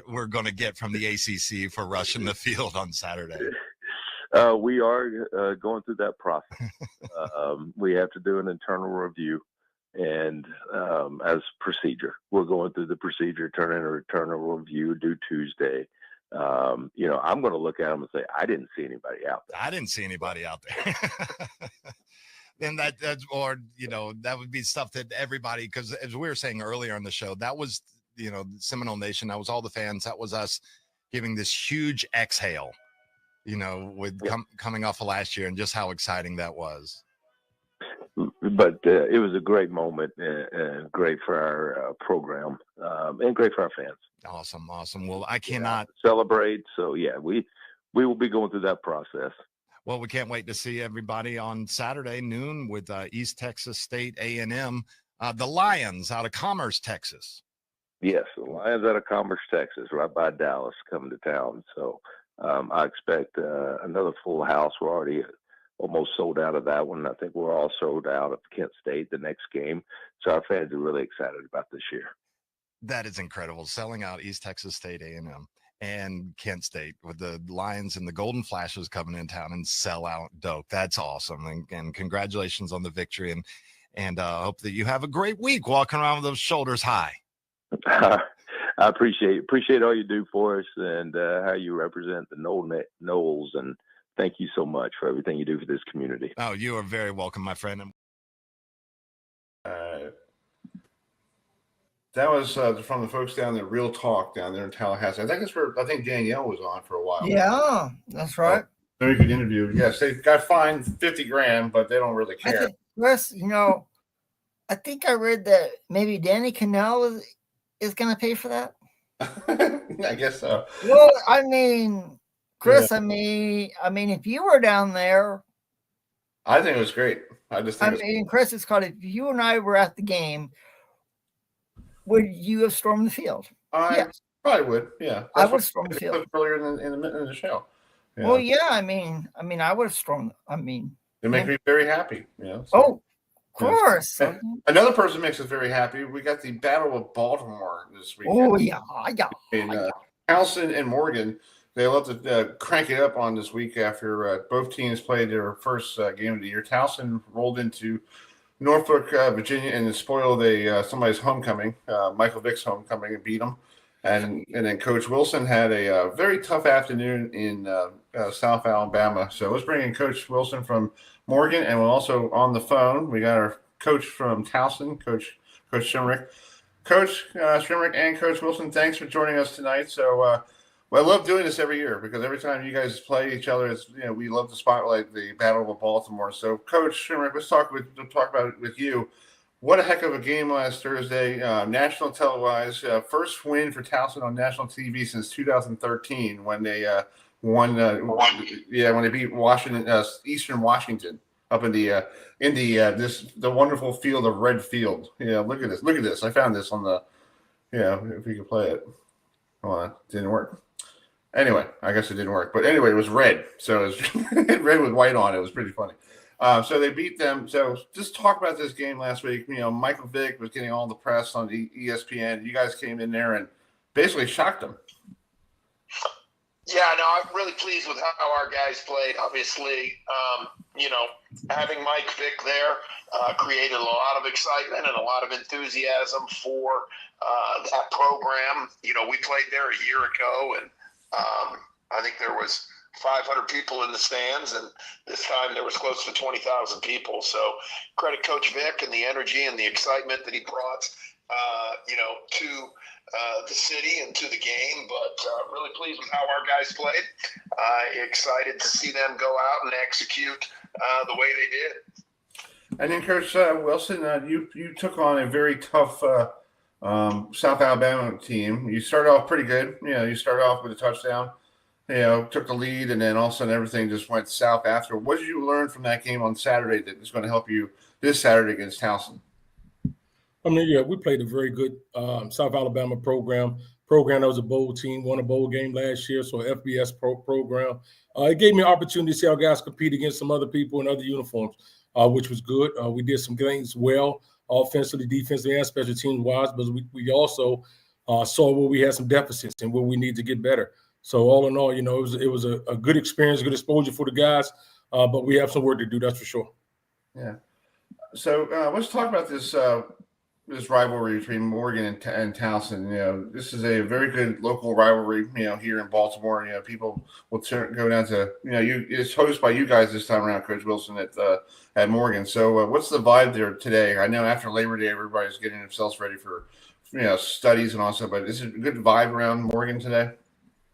we're going to get from the ACC for rushing the field on Saturday? We are going through that process. We have to do an internal review, and as procedure, we're going through the procedure, turn in a internal review due Tuesday. I'm going to look at them and say, I didn't see anybody out there. I didn't see anybody out there. And that would be stuff that everybody, because as we were saying earlier on the show, that was, Seminole Nation, that was all the fans, that was us giving this huge exhale, with coming off of last year and just how exciting that was. But it was a great moment and great for our program and great for our fans. Awesome. Well, I cannot celebrate. So we will be going through that process. Well, we can't wait to see everybody on Saturday noon with East Texas State A&M, the Lions out of Commerce, Texas. Yes, the Lions out of Commerce, Texas, right by Dallas, coming to town. So I expect another full house. We're already almost sold out of that one. I think we're all sold out of Kent State the next game. So our fans are really excited about this year. That is incredible. Selling out East Texas State A&M and Kent State with the Lions and the Golden Flashes coming in town and sell out dope. That's awesome. And congratulations on the victory. And I hope that you have a great week walking around with those shoulders high. I appreciate all you do for us and how you represent the Noles. And thank you so much for everything you do for this community. Oh, you are very welcome, my friend. That was from the folks down there, Real Talk down there in Tallahassee. I think Danielle was on for a while. Yeah, that's right. Very good interview. Yes, they got fined $50,000, but they don't really care. Russ, I think I read that maybe Danny Cannell is going to pay for that. I guess so. Well, Chris, if you were down there, I think it was great. Chris, it's called, if you and I were at the game, would you have stormed the field? Yes. Probably would. Yeah, I would have stormed the field earlier in the show. Yeah. Well, yeah, I would have stormed. It makes me very happy. So. Oh, course. Another person makes us very happy. We got the Battle of Baltimore this weekend. Oh, yeah. In Towson and Morgan. They love to crank it up on this week after both teams played their first game of the year. Towson rolled into Norfolk, Virginia, and spoiled somebody's homecoming, Michael Vick's homecoming, and beat them. And then Coach Wilson had a very tough afternoon in South Alabama. So let's bring in Coach Wilson from Morgan, and we're also on the phone. We got our coach from Towson, Coach Shinnick. Coach Shinnick and Coach Wilson, thanks for joining us tonight. So I love doing this every year because every time you guys play each other, we love to spotlight the Battle of Baltimore. So, Coach Shinnick, let's talk about it with you. What a heck of a game last Thursday, national televised, first win for Towson on national TV since 2013 when they when they beat Washington, Eastern Washington, up in the wonderful field of Red Field. Look at this. I found this on the if we could play it. Hold on, it didn't work. Anyway, I guess it didn't work. But anyway, it was red. So it was red with white on it. It was pretty funny. So they beat them. So just talk about this game last week. Michael Vick was getting all the press on ESPN. You guys came in there and basically shocked them. Yeah, no, I'm really pleased with how our guys played. Obviously, having Mike Vick there created a lot of excitement and a lot of enthusiasm for that program. We played there a year ago, and I think there was 500 people in the stands, and this time there was close to 20,000 people. So credit Coach Vick and the energy and the excitement that he brought, to the city and to the game. But really pleased with how our guys played. Excited to see them go out and execute the way they did. And then, Coach Wilson, you took on a very tough South Alabama team. You started off pretty good. You started off with a touchdown. Took the lead, and then all of a sudden everything just went south after. What did you learn from that game on Saturday that is going to help you this Saturday against Towson? We played a very good South Alabama program that was a bowl team, won a bowl game last year, so FBS program. It gave me an opportunity to see our guys compete against some other people in other uniforms, which was good. We did some things well, offensively, defensively, and special teams wise, but we also saw where we had some deficits and where we need to get better. So all in all, it was a good experience, good exposure for the guys, but we have some work to do, that's for sure. Yeah. So let's talk about this rivalry between Morgan and Towson. This is a very good local rivalry. Here in Baltimore, people will go down to it's hosted by you guys this time around, Coach Wilson at Morgan. So what's the vibe there today? I know after Labor Day, everybody's getting themselves ready for studies and also, but is it a good vibe around Morgan today?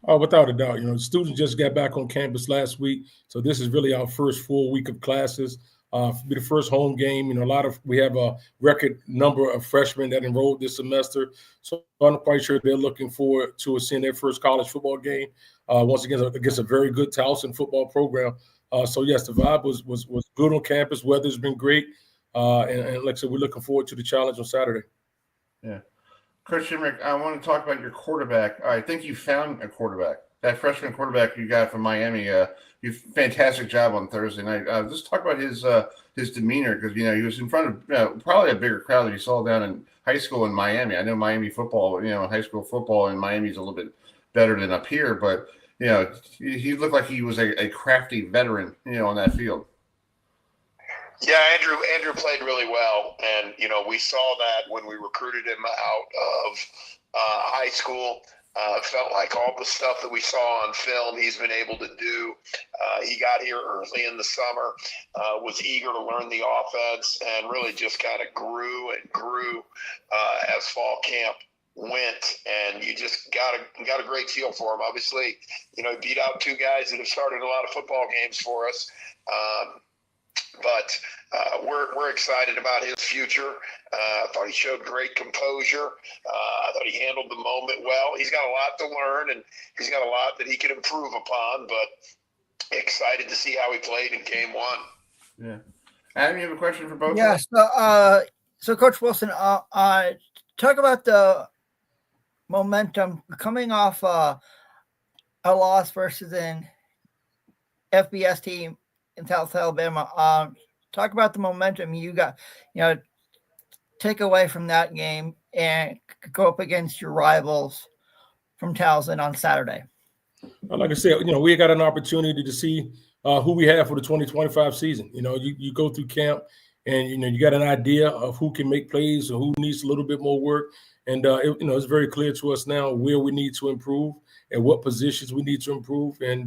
Oh, without a doubt. Students just got back on campus last week, so this is really our first full week of classes. Be the first home game. We have a record number of freshmen that enrolled this semester, so I'm quite sure they're looking forward to seeing their first college football game. Once again, against a very good Towson football program. So yes, the vibe was good on campus. Weather's been great, and like I said, we're looking forward to the challenge on Saturday. Yeah. Coach Shinnick, I want to talk about your quarterback. I think you found a quarterback. That freshman quarterback you got from Miami, you fantastic job on Thursday night. Let's talk about his demeanor because he was in front of probably a bigger crowd than you saw down in high school in Miami. I know Miami football, high school football in Miami is a little bit better than up here, but he looked like he was a crafty veteran, on that field. Yeah, Andrew played really well, and we saw that when we recruited him out of high school. Felt like all the stuff that we saw on film he's been able to do. He got here early in the summer, was eager to learn the offense, and really just kind of grew as fall camp went. And you just got a great feel for him. Obviously, he beat out two guys that have started a lot of football games for us. But we're excited about his future. I thought he showed great composure. I thought he handled the moment well. He's got a lot to learn, and he's got a lot that he can improve upon, but excited to see how he played in game one. Yeah. Adam, you have a question for both? Yes. So Coach Wilson, talk about the momentum coming off a loss versus an FBS team in South Alabama. Talk about the momentum you got, take away from that game and go up against your rivals from Towson on Saturday. Like I said, we got an opportunity to see who we have for the 2025 season. You go through camp and, you got an idea of who can make plays or who needs a little bit more work. And, it's very clear to us now where we need to improve and what positions we need to improve. And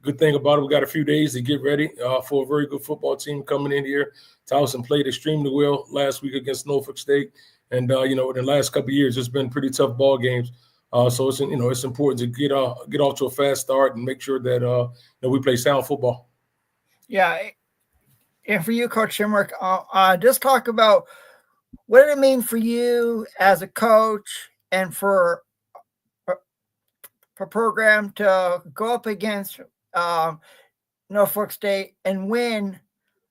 good thing about it, we got a few days to get ready for a very good football team coming in here. Towson played extremely well last week against Norfolk State. And, in the last couple of years, it's been pretty tough ball games. So it's important to get off to a fast start and make sure that we play sound football. Yeah, and for you, Coach Shinnick, just talk about what did it mean for you as a coach and for a program to go up against Norfolk State and win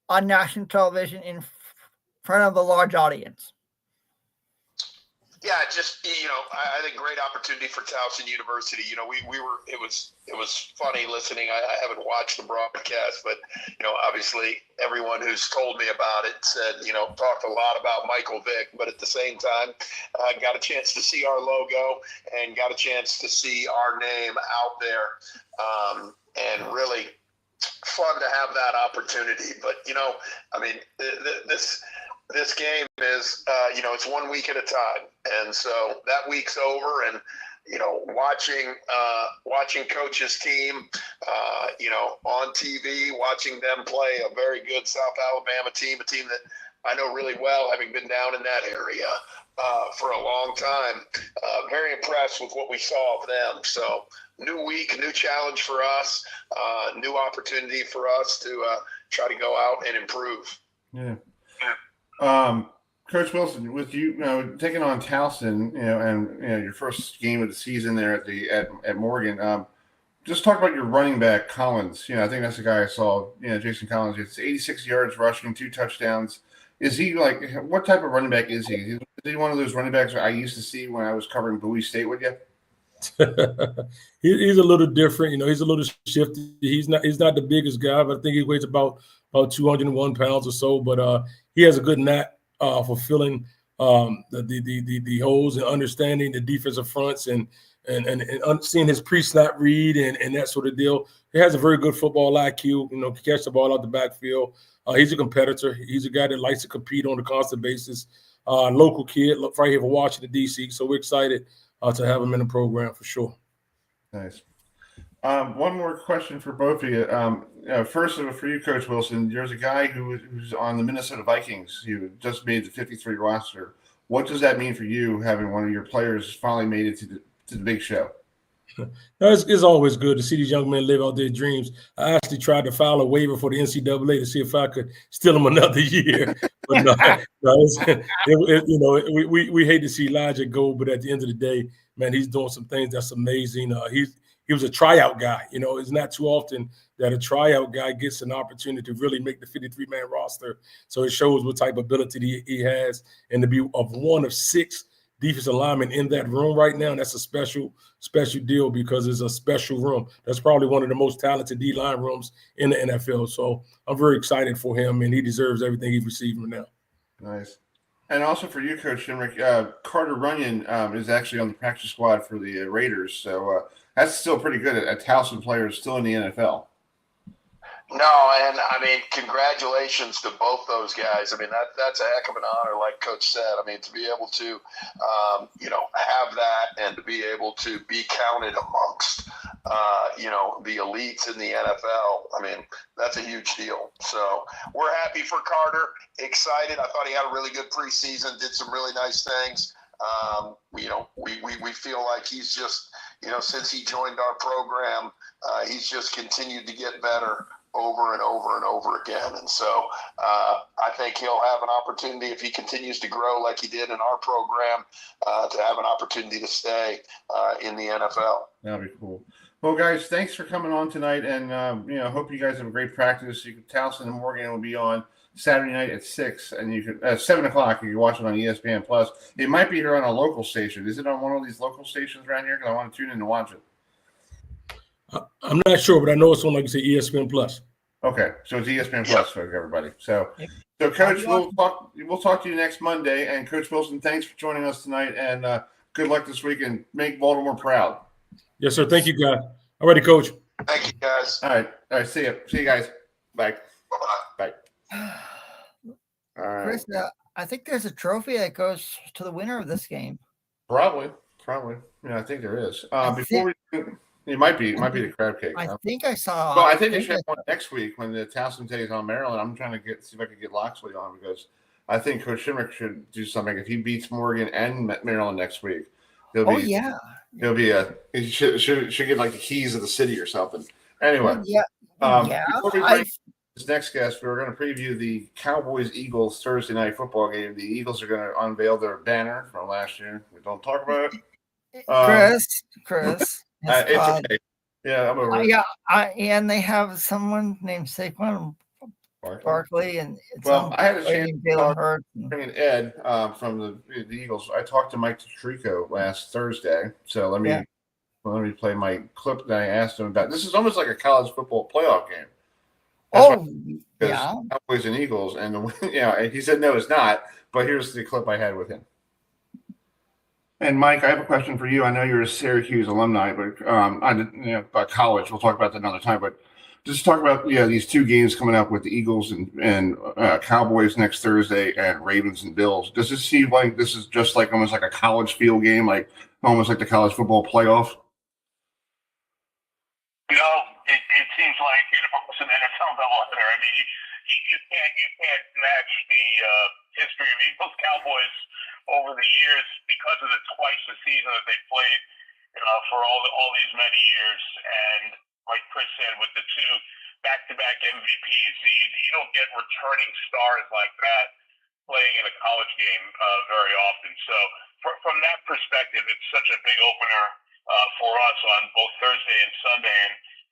on national television in front of a large audience. Yeah, just I think great opportunity for Towson University. It was funny listening. I haven't watched the broadcast, but obviously everyone who's told me about it said talked a lot about Michael Vick, but at the same time, got a chance to see our logo and got a chance to see our name out there, and really fun to have that opportunity. But this game is, it's 1 week at a time. And so that week's over and, watching coach's team, on TV, watching them play a very good South Alabama team, a team that I know really well, having been down in that area for a long time. Very impressed with what we saw of them. So new week, new challenge for us, new opportunity for us to try to go out and improve. Yeah. Coach Wilson, with you, taking on Towson, and your first game of the season there at Morgan, just talk about your running back Collins. I think that's the guy I saw. Jason Collins. It's 86 yards rushing, 2 touchdowns. Is he what type of running back is he? Is he one of those running backs I used to see when I was covering Bowie State with you? He's a little different. He's a little shifty. He's not the biggest guy, but I think he weighs about 201 pounds or so. But he has a good knack for filling the holes and understanding the defensive fronts and seeing his pre-snap read and that sort of deal. He has a very good football IQ. Can catch the ball out the backfield. He's a competitor. He's a guy that likes to compete on a constant basis. Local kid, right here for Washington, D.C. So we're excited to have him in the program for sure. Nice. One more question for both of you. First of all, for you, Coach Wilson, there's a guy who's on the Minnesota Vikings. You just made the 53 roster. What does that mean for you, having one of your players finally made it to the big show? It's always good to see these young men live out their dreams. I actually tried to file a waiver for the NCAA to see if I could steal them another year. But we hate to see Elijah go, but at the end of the day, man, he's doing some things that's amazing. He was a tryout guy. It's not too often that a tryout guy gets an opportunity to really make the 53-man roster. So it shows what type of ability he has, and to be one of 6 defensive linemen in that room right now, and that's a special deal because it's a special room. That's probably one of the most talented D-line rooms in the NFL. So I'm very excited for him, and he deserves everything he's receiving now. Nice. And also for you, Coach Shinnick, Carter Runyon is actually on the practice squad for the Raiders. So that's still pretty good. A Towson player still in the NFL. No, and congratulations to both those guys. That's a heck of an honor, like Coach said. To be able to, have that and to be able to be counted amongst, the elites in the NFL. That's a huge deal. So we're happy for Carter. Excited. I thought he had a really good preseason. Did some really nice things. We feel like he's just, since he joined our program, he's just continued to get better over and over and over again. And so I think he'll have an opportunity, if he continues to grow like he did in our program, to have an opportunity to stay in the NFL. That'd be cool. Well, guys, thanks for coming on tonight. And, hope you guys have a great practice. Towson and Morgan will be on Saturday night at 6, and you can 7 o'clock. You can watch it on ESPN Plus. It might be here on a local station. Is it on one of these local stations around here? Because I want to tune in and watch it. I'm not sure, but I know it's on, like you said, ESPN Plus. Okay, so it's ESPN Plus for everybody. So Coach, we'll talk to you next Monday. And Coach Wilson, thanks for joining us tonight, and good luck this week, and make Baltimore proud. Yes, sir. Thank you, guys. All righty, Coach. Thank you, guys. All right. See you guys. Bye. Bye. All right. Chris, I think there's a trophy that goes to the winner of this game. Probably. Yeah, I think there is. It might be the crab cake. I think I saw. Well, I think they should have one next week when the Towson takes on Maryland. I'm trying to see if I can get Loxley on, because I think Coach Shinnick should do something. If he beats Morgan and Maryland next week, he should get like the keys of the city or something. Anyway, before we bring this next guest, we're going to preview the Cowboys-Eagles Thursday night football game. The Eagles are going to unveil their banner from last year. We don't talk about it. Chris. It's okay. Yeah, I'm over it. And they have someone named Saquon Barkley, and I had a chance to bring in Ed from the Eagles. I talked to Mike Tirico last Thursday, so let me play my clip that I asked him about. This is almost like a college football playoff game. Cowboys and Eagles, and and he said no, it's not. But here's the clip I had with him. And Mike, I have a question for you. I know you're a Syracuse alumni, but about college, we'll talk about that another time. But just talk about these two games coming up with the Eagles and Cowboys next Thursday, and Ravens and Bills. Does this seem like this is just like almost like a college field game, like almost like the college football playoff? No, it seems like it's an NFL doubleheader. I mean, you can't match the history of Eagles Cowboys over the years because of the twice a season that they played for all these many years. And like Chris said, with the two back-to-back MVPs, you don't get returning stars like that playing in a college game very often. So from that perspective, it's such a big opener for us on both Thursday and Sunday.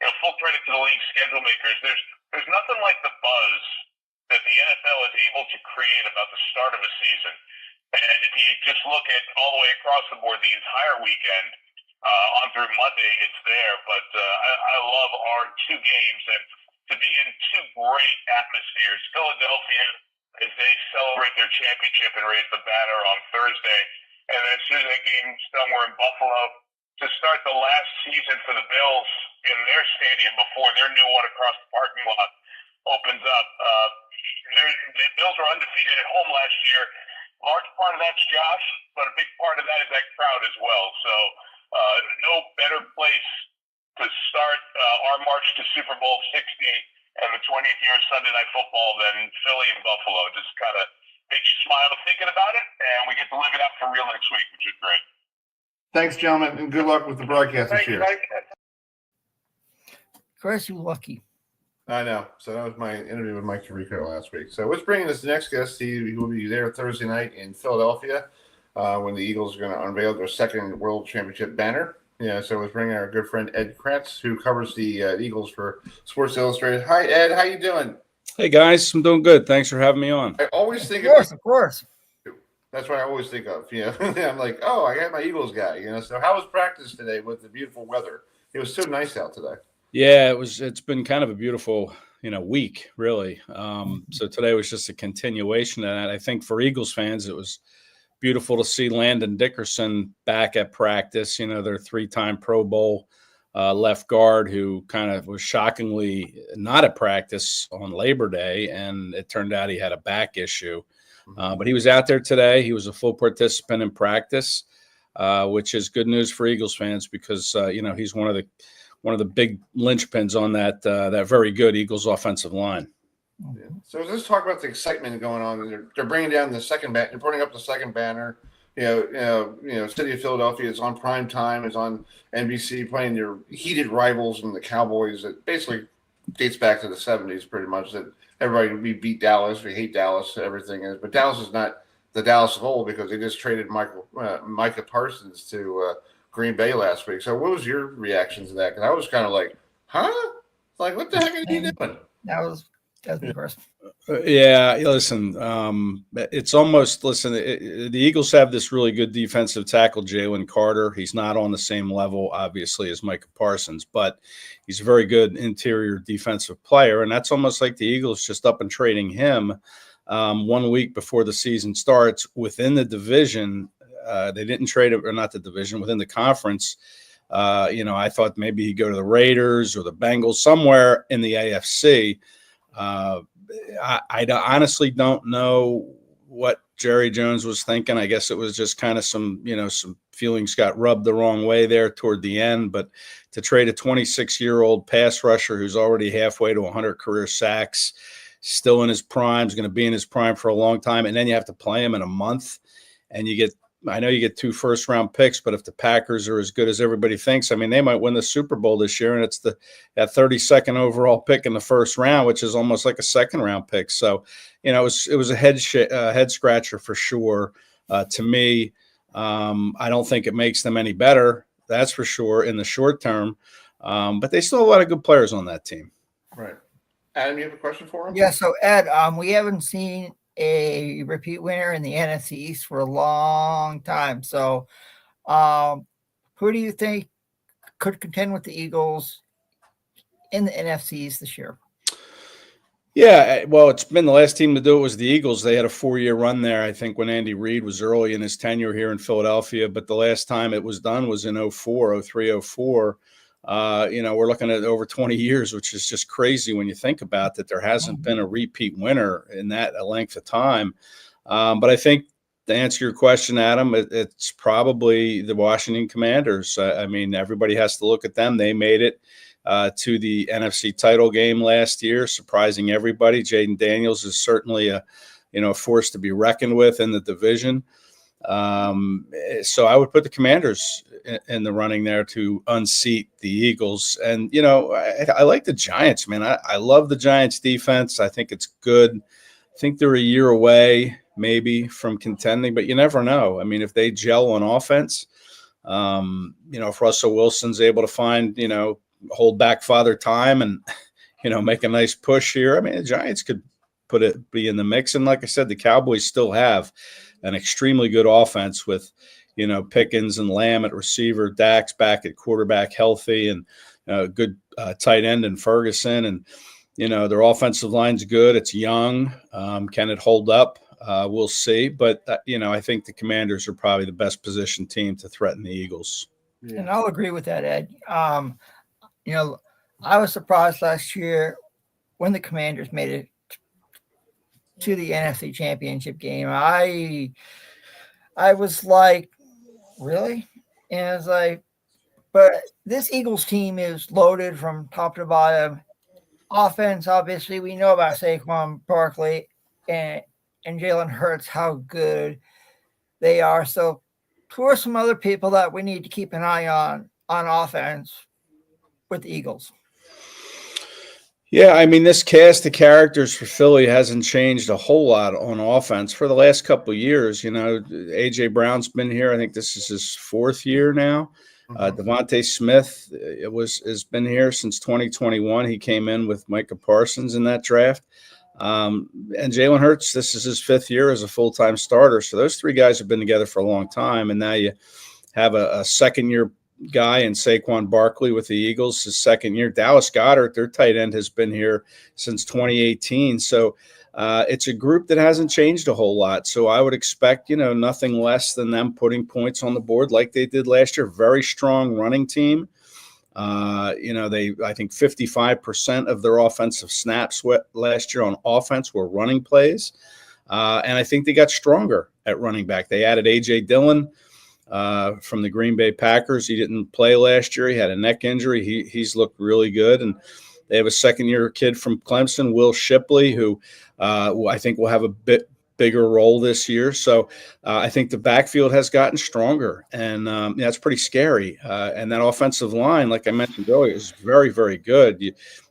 And full credit to the league schedule makers. There's nothing like the buzz that the NFL is able to create about the start of a season. And if you just look at all the way across the board, the entire weekend on through Monday, it's there. But I love our two games, and to be in two great atmospheres. Philadelphia, as they celebrate their championship and raise the banner on Thursday, and then as soon as that game's done, we're in Buffalo to start the last season for the Bills in their stadium before their new one across the parking lot opens up. The Bills were undefeated at home last year. Large part of that's Josh, but a big part of that is that crowd as well. So no better place to start our march to Super Bowl 60 and the 20th year of Sunday Night Football than Philly and Buffalo. Just kind of makes you smile thinking about it, and we get to live it out for real next week, which is great. Thanks, gentlemen, and good luck with the broadcast this year. Chris, you're lucky. I know. So that was my interview with Mike Tirico last week. So let's bring in this next guest. He will be there Thursday night in Philadelphia when the Eagles are going to unveil their second World Championship banner. So let's bring in our good friend Ed Kracz, who covers the Eagles for Sports Illustrated. Hi, Ed. How you doing? Hey, guys. I'm doing good. Thanks for having me on. I always think of course. That's what I always think of. I'm like, oh, I got my Eagles guy. So how was practice today with the beautiful weather? It was so nice out today. Yeah, it's been kind of a beautiful, week, really. So today was just a continuation of that. I think for Eagles fans, it was beautiful to see Landon Dickerson back at practice, their 3-time Pro Bowl left guard who kind of was shockingly not at practice on Labor Day. And it turned out he had a back issue. But he was out there today. He was a full participant in practice, which is good news for Eagles fans because, he's one of the big linchpins on that very good Eagles offensive line. Yeah. So let's talk about the excitement going on. They're bringing down the second banner. They're putting up the second banner. City of Philadelphia is on prime time. Is on NBC playing their heated rivals in the Cowboys. That basically dates back to the 70s, pretty much. That we beat Dallas. We hate Dallas. Everything is, but Dallas is not the Dallas of old because they just traded Micah Parsons to Green Bay last week. So what was your reaction to that? Because I was kind of like, huh? Like, what the heck are you doing? Yeah, listen, it's almost the Eagles have this really good defensive tackle, Jalen Carter. He's not on the same level, obviously, as Micah Parsons, but he's a very good interior defensive player, and that's almost like the Eagles just up and trading him 1 week before the season starts within the division. They didn't trade him, or not the division, within the conference. I thought maybe he'd go to the Raiders or the Bengals, somewhere in the AFC. I honestly don't know what Jerry Jones was thinking. I guess it was just kind of some feelings got rubbed the wrong way there toward the end. But to trade a 26-year-old pass rusher who's already halfway to 100 career sacks, still in his prime, is going to be in his prime for a long time, and then you have to play him in a month, and I know you get 2 first-round picks, but if the Packers are as good as everybody thinks, I mean, they might win the Super Bowl this year, and it's that 32nd overall pick in the first round, which is almost like a second-round pick. So, it was a head scratcher for sure. To me, I don't think it makes them any better. That's for sure in the short term. But they still have a lot of good players on that team. Right. Adam, you have a question for him? Yeah. So Ed, we haven't seen a repeat winner in the NFC East for a long time. So, who do you think could contend with the Eagles in the NFC East this year? Yeah, well, it's been the last team to do it was the Eagles. They had a 4-year run there, I think, when Andy Reid was early in his tenure here in Philadelphia. But the last time it was done was in 03, 04. We're looking at over 20 years, which is just crazy when you think about that. There hasn't been a repeat winner in that length of time. But I think to answer your question, Adam, it's probably the Washington Commanders. I mean, everybody has to look at them. They made it to the NFC title game last year, surprising everybody. Jaden Daniels is certainly a force to be reckoned with in the division. So I would put the Commanders in the running there to unseat the Eagles. And, I like the Giants, man. I love the Giants defense. I think it's good. I think they're a year away maybe from contending, but you never know. I mean, if they gel on offense, if Russell Wilson's able to find, hold back Father Time and, make a nice push here. I mean, the Giants could be in the mix. And like I said, the Cowboys still have an extremely good offense with, Pickens and Lamb at receiver, Dax back at quarterback healthy, and good tight end in Ferguson. And, their offensive line's good. It's young. Can it hold up? We'll see. But, I think the Commanders are probably the best positioned team to threaten the Eagles. Yeah. And I'll agree with that, Ed. I was surprised last year when the Commanders made it to the NFC Championship game. I was like, really? And I was like, but this Eagles team is loaded from top to bottom. Offense, obviously, we know about Saquon Barkley and Jalen Hurts, how good they are. So who are some other people that we need to keep an eye on offense with the Eagles? Yeah, I mean, this cast of characters for Philly hasn't changed a whole lot on offense for the last couple of years. A.J. Brown's been here. I think this is his 4th year now. Devontae Smith has been here since 2021. He came in with Micah Parsons in that draft. And Jalen Hurts, this is his 5th year as a full-time starter. So those 3 guys have been together for a long time. And now you have a second-year guy in Saquon Barkley with the Eagles, his 2nd year. Dallas Goedert, their tight end, has been here since 2018. So it's a group that hasn't changed a whole lot. So I would expect, nothing less than them putting points on the board like they did last year. Very strong running team. I think 55% of their offensive snaps last year on offense were running plays. And I think they got stronger at running back. They added A.J. Dillon from the Green Bay Packers. He didn't play last year. He had a neck injury. He's looked really good. And they have a 2nd-year kid from Clemson, Will Shipley, who I think will have a bit bigger role this year. So I think the backfield has gotten stronger, and that's pretty scary. And that offensive line, like I mentioned earlier, is very, very good.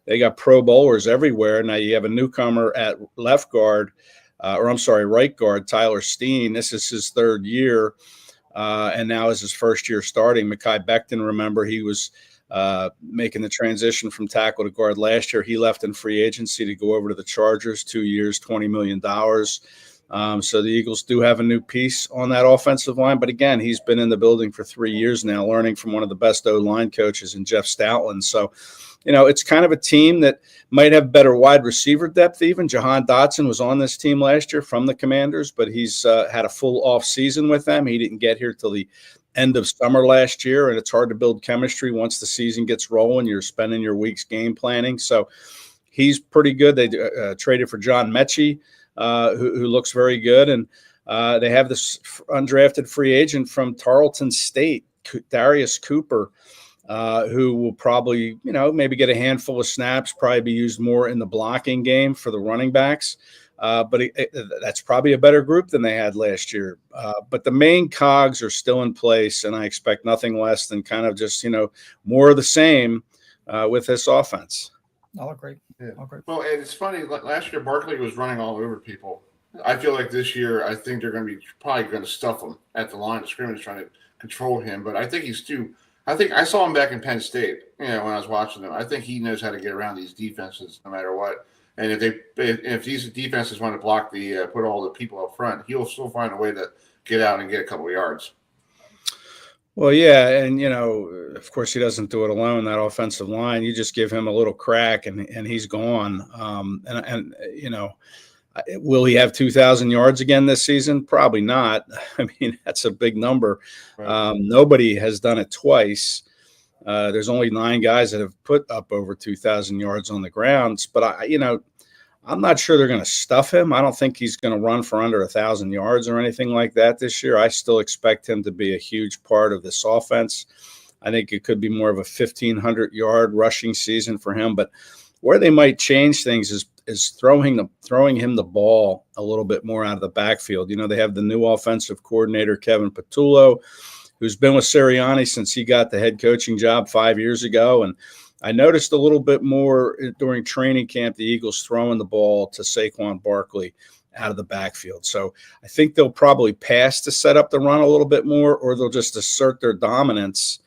They got Pro Bowlers everywhere. Now you have a newcomer at right guard, Tyler Steen. This is his 3rd year. And now is his 1st year starting. Mekhi Becton, remember, he was making the transition from tackle to guard last year. He left in free agency to go over to the Chargers, 2 years, $20 million. So the Eagles do have a new piece on that offensive line. But again, he's been in the building for 3 years now, learning from one of the best O-line coaches in Jeff Stoutland. So, it's kind of a team that might have better wide receiver depth even. Jahan Dotson was on this team last year from the Commanders, but he's had a full off season with them. He didn't get here till the end of summer last year, and it's hard to build chemistry once the season gets rolling. You're spending your weeks game planning. So he's pretty good. They traded for John Mechie, who looks very good. And they have this undrafted free agent from Tarleton State, Darius Cooper, who will probably, maybe get a handful of snaps, probably be used more in the blocking game for the running backs. But that's probably a better group than they had last year. But the main cogs are still in place, and I expect nothing less than kind of just, more of the same with this offense. I'll agree. Yeah. I'll agree. Well, and it's funny. Last year, Barkley was running all over people. I feel like this year, I think they're going to be probably going to stuff him at the line of scrimmage, trying to control him. But I think he's too. I think I saw him back in Penn State. When I was watching him, I think he knows how to get around these defenses no matter what. And if these defenses want to block put all the people up front, he'll still find a way to get out and get a couple of yards. Well, yeah, and of course, he doesn't do it alone. That offensive line, you just give him a little crack, and he's gone. Will he have 2,000 yards again this season? Probably not. I mean, that's a big number. Right. Nobody has done it twice. There's only 9 guys that have put up over 2,000 yards on the grounds. But I'm not sure they're going to stuff him. I don't think he's going to run for under 1,000 yards or anything like that this year. I still expect him to be a huge part of this offense. I think it could be more of a 1,500-yard rushing season for him. But where they might change things is throwing him the ball a little bit more out of the backfield. They have the new offensive coordinator, Kevin Patullo, who's been with Sirianni since he got the head coaching job 5 years ago. And I noticed a little bit more during training camp, the Eagles throwing the ball to Saquon Barkley out of the backfield. So I think they'll probably pass to set up the run a little bit more, or they'll just assert their dominance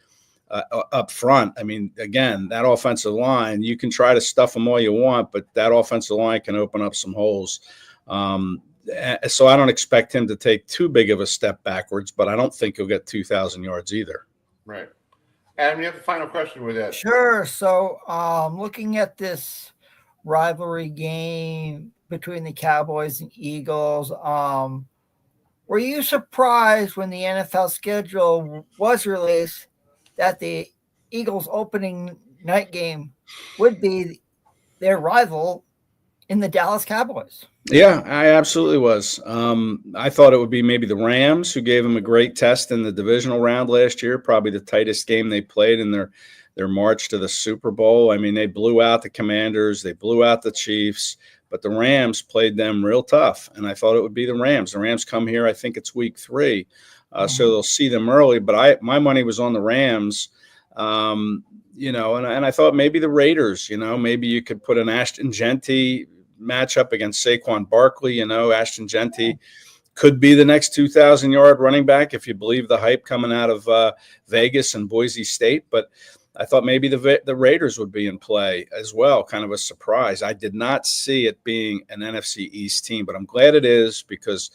up front. I mean, again, that offensive line, you can try to stuff them all you want, but that offensive line can open up some holes. So I don't expect him to take too big of a step backwards, but I don't think he'll get 2,000 yards either. Right. Adam, you have a final question with that? Sure. So looking at this rivalry game between the Cowboys and Eagles, were you surprised when the NFL schedule was released that the Eagles opening night game would be their rival in the Dallas Cowboys? Yeah, I absolutely was. I thought it would be maybe the Rams, who gave them a great test in the divisional round last year, probably the tightest game they played in their march to the Super Bowl. I mean, they blew out the Commanders, they blew out the Chiefs, but the Rams played them real tough, and I thought it would be the Rams. The Rams come here, I think it's week 3, so they'll see them early, but my money was on the Rams. And I thought maybe the Raiders, maybe you could put an Ashton Genty matchup against Saquon Barkley. Ashton Genty could be the next 2,000-yard running back if you believe the hype coming out of Vegas and Boise State. But I thought maybe the Raiders would be in play as well, kind of a surprise. I did not see it being an NFC East team, but I'm glad it is because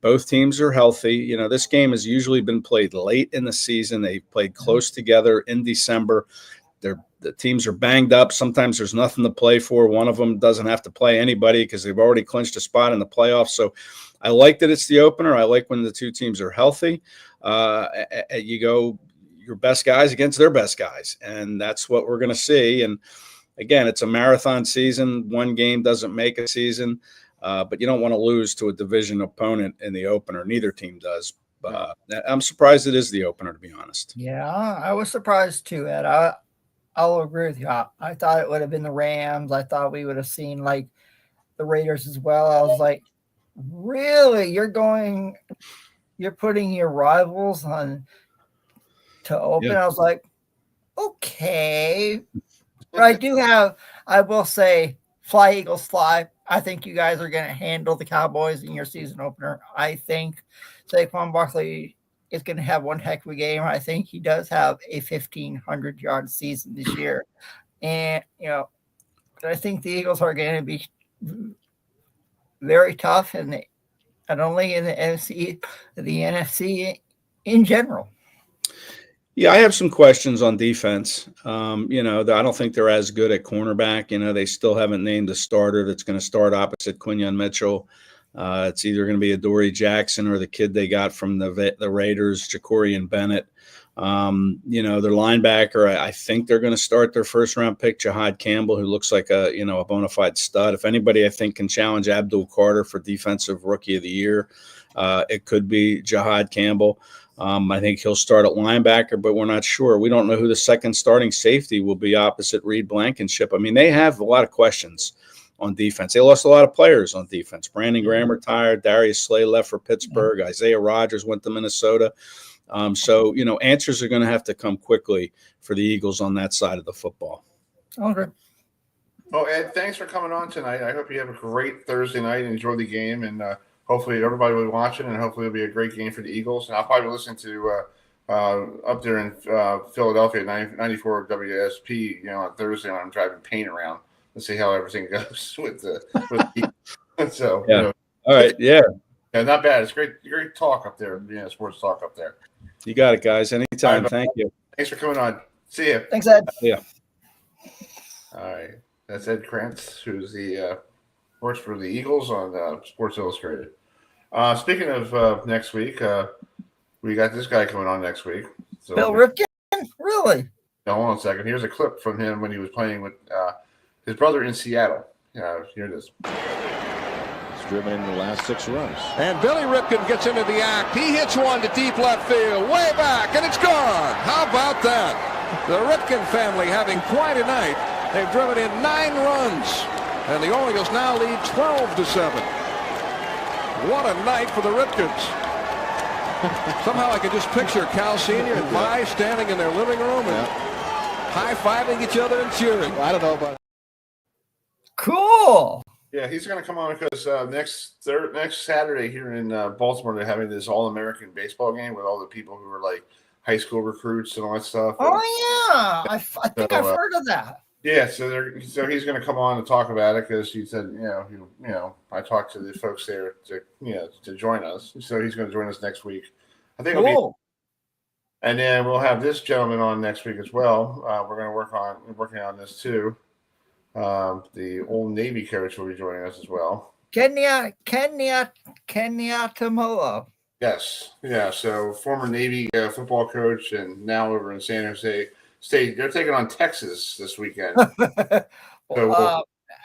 both teams are healthy. This game has usually been played late in the season. They played close together in December. The teams are banged up. Sometimes there's nothing to play for. One of them doesn't have to play anybody because they've already clinched a spot in the playoffs. So I like that it's the opener. I like when the two teams are healthy. You go your best guys against their best guys, and that's what we're going to see. And again, it's a marathon season. One game doesn't make a season, but you don't want to lose to a division opponent in the opener. Neither team does. I'm surprised it is the opener, to be honest. Yeah, I was surprised too, Ed. I'll agree with you. I thought it would have been the Rams. I thought we would have seen like the Raiders as well. I was like, really? You're putting your rivals on to open? Yeah. I was like, okay. But I will say, fly Eagles fly. I think you guys are going to handle the Cowboys in your season opener. I think Saquon Barkley is going to have one heck of a game. I think he does have a 1,500-yard season this year. And, I think the Eagles are going to be very tough, and not only in the NFC, the NFC in general. Yeah, I have some questions on defense. I don't think they're as good at cornerback. They still haven't named a starter that's going to start opposite Quinyon Mitchell. It's either going to be Adoree Jackson or the kid they got from the Raiders, Jacorian Bennett. Their linebacker, I think they're going to start their first-round pick, Jahad Campbell, who looks like a bona fide stud. If anybody I think can challenge Abdul Carter for Defensive Rookie of the Year, it could be Jahad Campbell. I think he'll start at linebacker, but we're not sure. We don't know who the second starting safety will be opposite Reed Blankenship. I mean, they have a lot of questions on defense. They lost a lot of players on defense. Brandon Graham retired. Darius Slay left for Pittsburgh. Isaiah Rodgers went to Minnesota. Answers are going to have to come quickly for the Eagles on that side of the football. Okay. Oh, Ed, thanks for coming on tonight. I hope you have a great Thursday night and enjoy the game. And hopefully everybody will be watching, and hopefully it'll be a great game for the Eagles. And I'll probably listen to up there in Philadelphia, 94 WSP, on Thursday when I'm driving paint around and see how everything goes with the So, yeah. All right. Yeah. Yeah, not bad. It's great talk up there. Sports talk up there. You got it, guys. Anytime. Thank you. Thanks for coming on. See you. Thanks, Ed. Yeah. All right. That's Ed Krantz, who's works for the Eagles on Sports Illustrated. Speaking of next week, we got this guy coming on next week. So, Bill Ripken? Really? Now, hold on a second. Here's a clip from him when he was playing with his brother in Seattle. Here it is. Driven in the last 6 runs. And Billy Ripken gets into the act. He hits one to deep left field, way back, and it's gone. How about that? The Ripken family having quite a night. They've driven in 9 runs, and the Orioles now lead 12-7. What a night for the Ripkens. Somehow I can just picture Cal Sr. and Vi standing in their living room and high-fiving each other and cheering. Well, I don't know about it. Cool. Yeah, he's going to come on because next Saturday here in Baltimore, they're having this All-American baseball game with all the people who are like high school recruits and all that stuff. Oh, yeah. I think I've heard of that. Yeah, so he's going to come on and talk about it because he said, I talked to the folks there to join us. So he's going to join us next week. I think it'll be. And then we'll have this gentleman on next week as well. We're going to working on this too. The Old Navy coach will be joining us as well. Kenya Tamolo. Yes. Yeah. So former Navy football coach and now over in San Jose State. They're taking on Texas this weekend.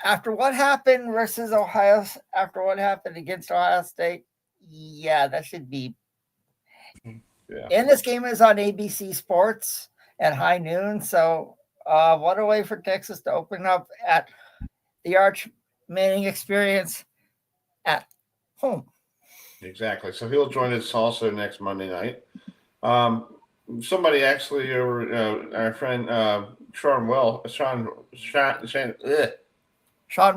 After what happened versus Ohio, after what happened against Ohio State, yeah, that should be. Yeah. And this game is on ABC Sports at high noon. So what a way for Texas to open up at the Arch Manning Experience at home. Exactly. So he'll join us also next Monday night. Somebody actually over our friend Sean Rash. Sean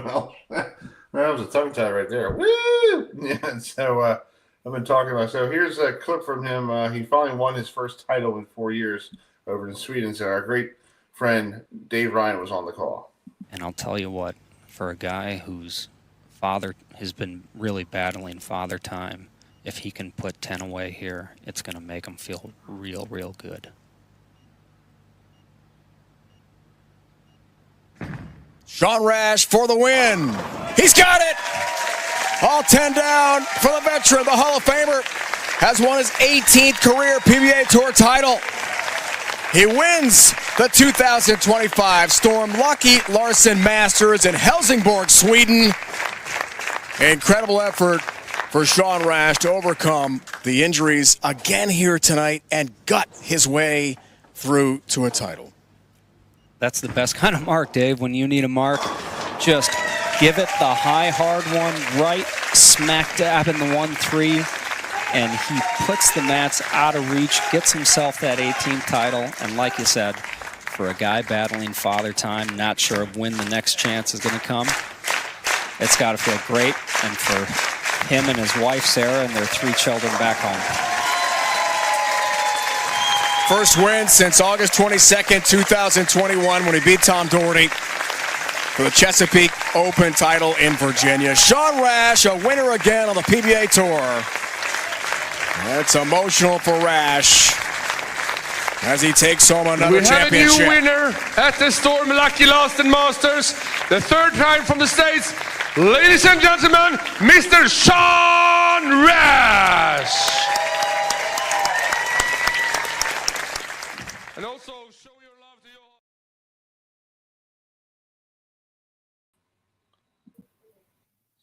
Wells. That was a tongue tie right there. Woo! Yeah. So I've been talking about. So here's a clip from him. He finally won his first title in 4 years over in Sweden. So our great friend Dave Ryan was on the call. And I'll tell you what, for a guy whose father has been really battling father time, if he can put 10 away here, it's going to make him feel real, real good. Sean Rash for the win. He's got it. All 10 down for the veteran. The Hall of Famer has won his 18th career PBA Tour title. He wins the 2025 Storm Lucky Larson Masters in Helsingborg, Sweden. Incredible effort for Sean Rash to overcome the injuries again here tonight and gut his way through to a title. That's the best kind of mark, Dave. When you need a mark, just give it the high, hard one, right smack dab in the 1-3, and he puts the mats out of reach, gets himself that 18th title, and like you said, for a guy battling father time, not sure of when the next chance is going to come, it's got to feel great, and for him and his wife, Sarah, and their 3 children back home. First win since August 22nd, 2021, when he beat Tom Doherty for the Chesapeake Open title in Virginia. Sean Rash, a winner again on the PBA Tour. That's emotional for Rash as he takes home another championship. We have a new winner at the Storm Lucky Last Masters. The third time from the States. Ladies and gentlemen, Mr. Sean Rash. And also show your love to your...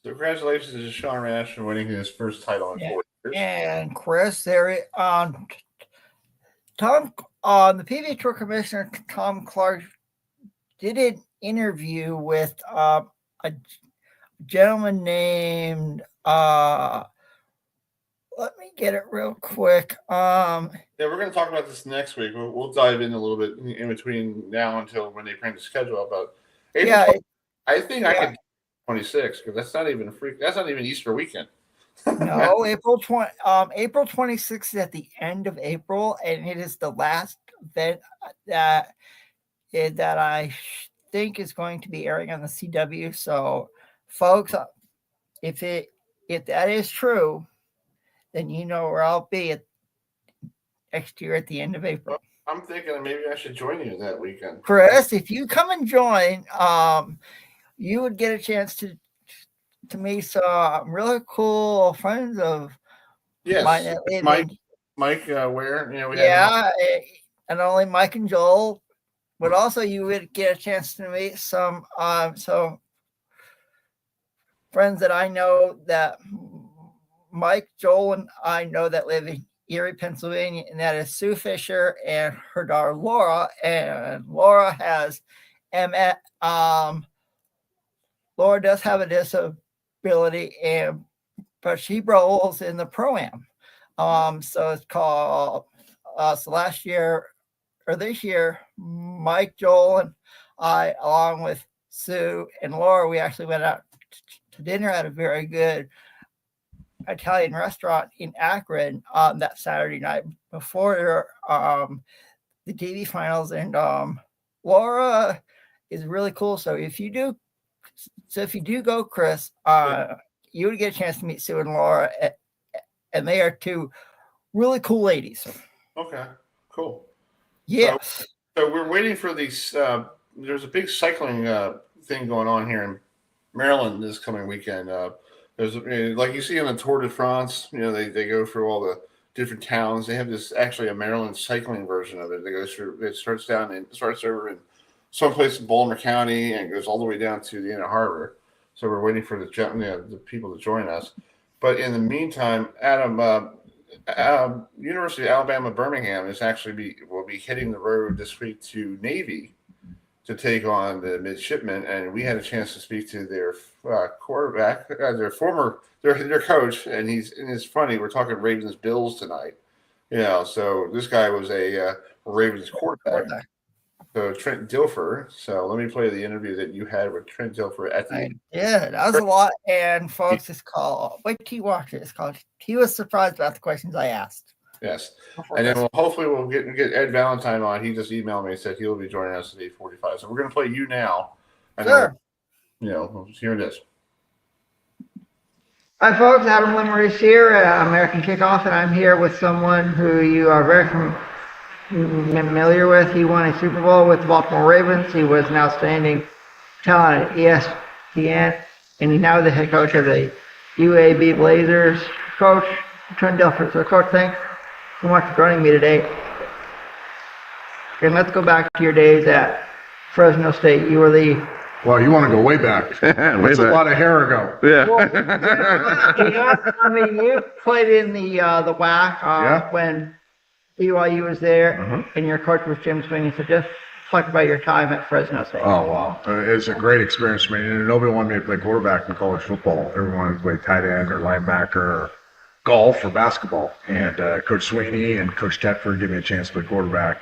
So congratulations to Sean Rash for winning his first title in 4 years. And Chris, the PBA Tour Commissioner Tom Clark did an interview with a gentleman named let me get it real quick. Yeah, we're going to talk about this next week. We'll dive in a little bit in between now until when they bring the schedule up. But I think I could 26 because that's not even Easter weekend. No, April 26th is at the end of April, and it is the last event that I think is going to be airing on the CW. So, folks, if that is true, then you know where I'll be next year at the end of April. I'm thinking maybe I should join you that weekend. Chris, if you come and join, you would get a chance to meet some really cool friends of mine. Mike Ware. And only Mike and Joel, but also you would get a chance to meet some friends that I know that Mike, Joel, and I know that live in Erie, Pennsylvania, and that is Sue Fisher and her daughter Laura. And Laura has MS. Laura does have a disability, but she rolls in the Pro-Am. So it's called. So this year, Mike, Joel, and I, along with Sue and Laura, we actually went out to dinner at a very good Italian restaurant in Akron that Saturday night before the TV finals. And Laura is really cool. So if you do go, Chris, you would get a chance to meet Sue and Laura, and they are 2 really cool ladies. Okay, cool. Yes. So we're waiting for these. There's a big cycling thing going on here in Maryland this coming weekend. There's like you see on the Tour de France, they go through all the different towns. They have this actually a Maryland cycling version of it. They go through. It starts over in someplace in Baltimore County and goes all the way down to the Inner Harbor. So we're waiting for the people to join us. But in the meantime, University of Alabama Birmingham will be hitting the road this week to Navy to take on the midshipmen, and we had a chance to speak to their quarterback, their coach, and it's funny. We're talking Ravens Bills tonight, So this guy was a Ravens quarterback. So Trent Dilfer. So let me play the interview that you had with Trent Dilfer at the end. Yeah, that was a lot. And folks, it's called. Wait till you watch it. It's called. He was surprised about the questions I asked. Yes, and then hopefully we'll get Ed Valentine on. He just emailed me and said he'll be joining us at 8:45. So we're going to play you now. Sure. Here it is. Hi, folks. Adam Limerick here, American Kickoff, and I'm here with someone who you are very familiar with. He won a Super Bowl with the Baltimore Ravens. He was an outstanding talent at ESPN, and he's now the head coach of the UAB Blazers. Coach Trent Dilfer. So, Coach, thanks so much for joining me today. And let's go back to your days at Fresno State. You were the... Well, you want to go way back. That's a lot of hair ago. Yeah. Well, you played in the WAC when BYU was there, and your coach was Jim Sweeney. So just talk about your time at Fresno State. Oh, wow. It's a great experience for me. And nobody wanted me to play quarterback in college football. Everyone wanted to play tight end or linebacker or golf or basketball. And Coach Sweeney and Coach Tetford gave me a chance to play quarterback.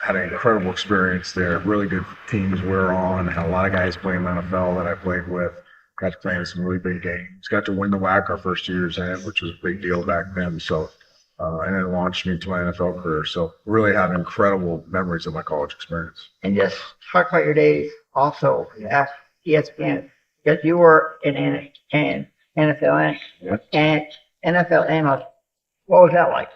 Had an incredible experience there. Really good teams we were on. Had a lot of guys playing in the NFL that I played with. got to play in some really big games. Got to win the WAC our first 2 years in, which was a big deal back then. So, and it launched me to my NFL career. So really have incredible memories of my college experience. And just talk about your days also at ESPN, because you were an NFL and NFL analyst. What was that like?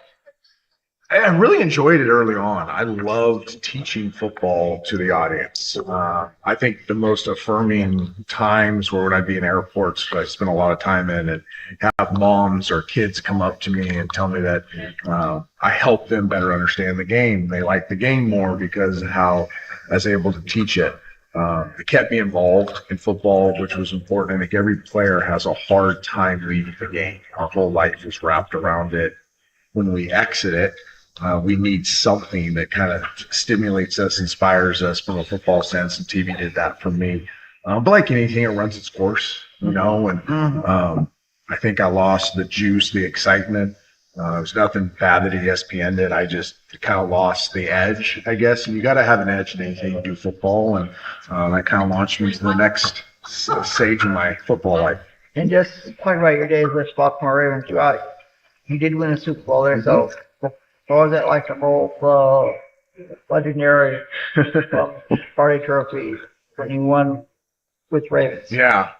I really enjoyed it early on. I loved teaching football to the audience. I think the most affirming times were when I'd be in airports that I spent a lot of time in, and have moms or kids come up to me and tell me that I helped them better understand the game. They liked the game more because of how I was able to teach it. It kept me involved in football, which was important. I think every player has a hard time leaving the game. Our whole life is wrapped around it. When we exit it, we need something that kind of stimulates us, inspires us from a football sense, and TV did that for me. But like anything, it runs its course, and I think I lost the juice, the excitement. It was nothing bad that ESPN did. I just kind of lost the edge, I guess. And you got to have an edge in anything you do football, and that kind of launched me to the next stage of my football life. And just talk about your days with Baltimore Ravens. You did win a Super Bowl there, so what was it like to hold legendary party trophy when you won with Ravens? Yeah.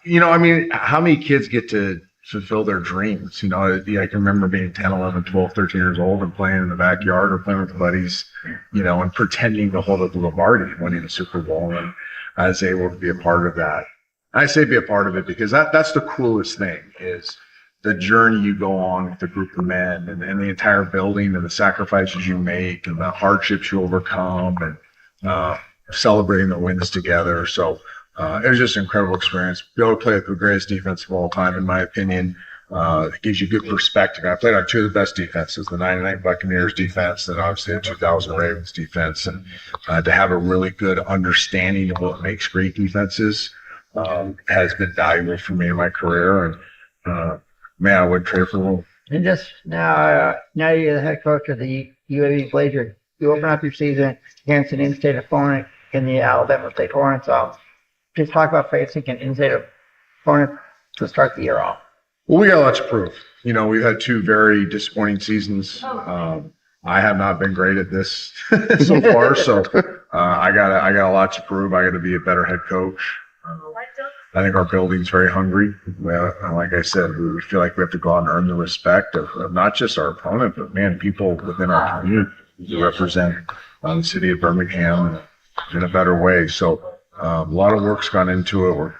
How many kids get to fulfill their dreams? I can remember being 10, 11, 12, 13 years old and playing in the backyard or playing with buddies, and pretending to hold up the Lombardi, winning the Super Bowl. And I was able to be a part of that. I say be a part of it because that's the coolest thing is the journey you go on with a group of men and the entire building and the sacrifices you make and the hardships you overcome and celebrating the wins together. So it was just an incredible experience. Be able to play with the greatest defense of all time, in my opinion. It gives you good perspective. I played on two of the best defenses, the 99 Buccaneers defense and obviously the 2000 Ravens defense. And to have a really good understanding of what makes great defenses has been valuable for me in my career. And man, I wouldn't trade for the world. And just now you're the head coach of the UAB Blazers. You open up your season against an in-state opponent in the Alabama State Hornets. Just talk about facing an in-state opponent to start the year off. Well, we got a lot to prove. We've had two very disappointing seasons. I have not been great at this so far, so I got a lot to prove. I got to be a better head coach. I think our building's very hungry. Like I said, we feel like we have to go out and earn the respect of not just our opponent, but people within our community to represent the city of Birmingham in a better way. So a lot of work's gone into it. We're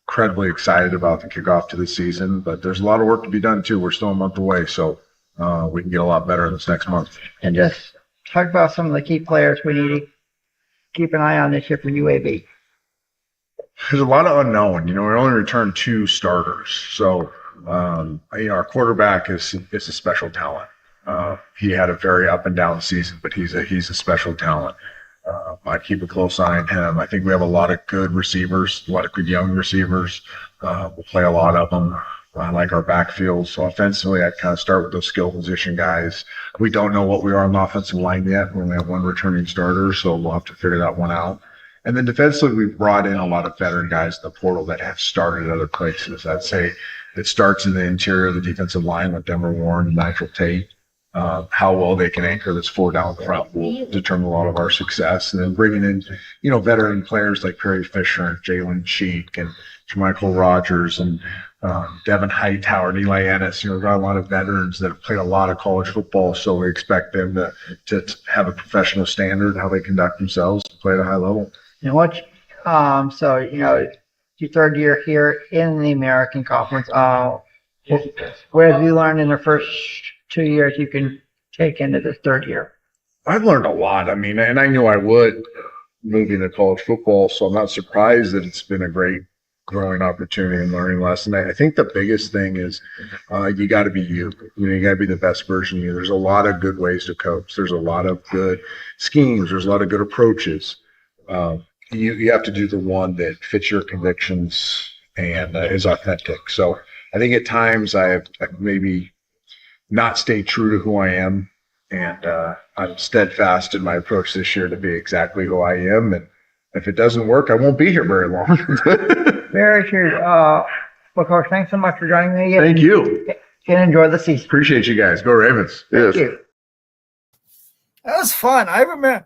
incredibly excited about the kickoff to the season, but there's a lot of work to be done too. We're still a month away, so we can get a lot better this next month. And just talk about some of the key players we need to keep an eye on this year for UAB. There's a lot of unknown. We only returned 2 starters. So, our quarterback is a special talent. He had a very up and down season, but he's a special talent. I'd keep a close eye on him. I think we have a lot of good receivers, a lot of good young receivers. We'll play a lot of them. I like our backfield. So offensively, I'd kind of start with those skill position guys. We don't know what we are on the offensive line yet. We only have 1 returning starter, so we'll have to figure that one out. And then defensively, we've brought in a lot of veteran guys in the portal that have started other places. I'd say it starts in the interior of the defensive line with Denver Warren and Nigel Tate. How well they can anchor this 4 down front will determine a lot of our success. And then bringing in, veteran players like Perry Fisher and Jalen Cheek and Jermichael Rogers and Devin Hightower and Eli Ennis. We've got a lot of veterans that have played a lot of college football, so we expect them to have a professional standard, how they conduct themselves, to play at a high level. And your 3rd year here in the American Conference. What have you learned in the first 2 years you can take into this 3rd year? I've learned a lot. And I knew I would moving to college football, so I'm not surprised that it's been a great growing opportunity and learning lesson. I think the biggest thing is you got to be you. You got to be the best version of you. There's a lot of good ways to coach. There's a lot of good schemes. There's a lot of good approaches. You have to do the one that fits your convictions and is authentic. So I think at times I've maybe not stayed true to who I am, and I'm steadfast in my approach this year to be exactly who I am. And if it doesn't work, I won't be here very long. Very true. Well, Coach, thanks so much for joining me. Thank you. And enjoy the season. Appreciate you guys. Go Ravens. Thank you. That was fun. I remember.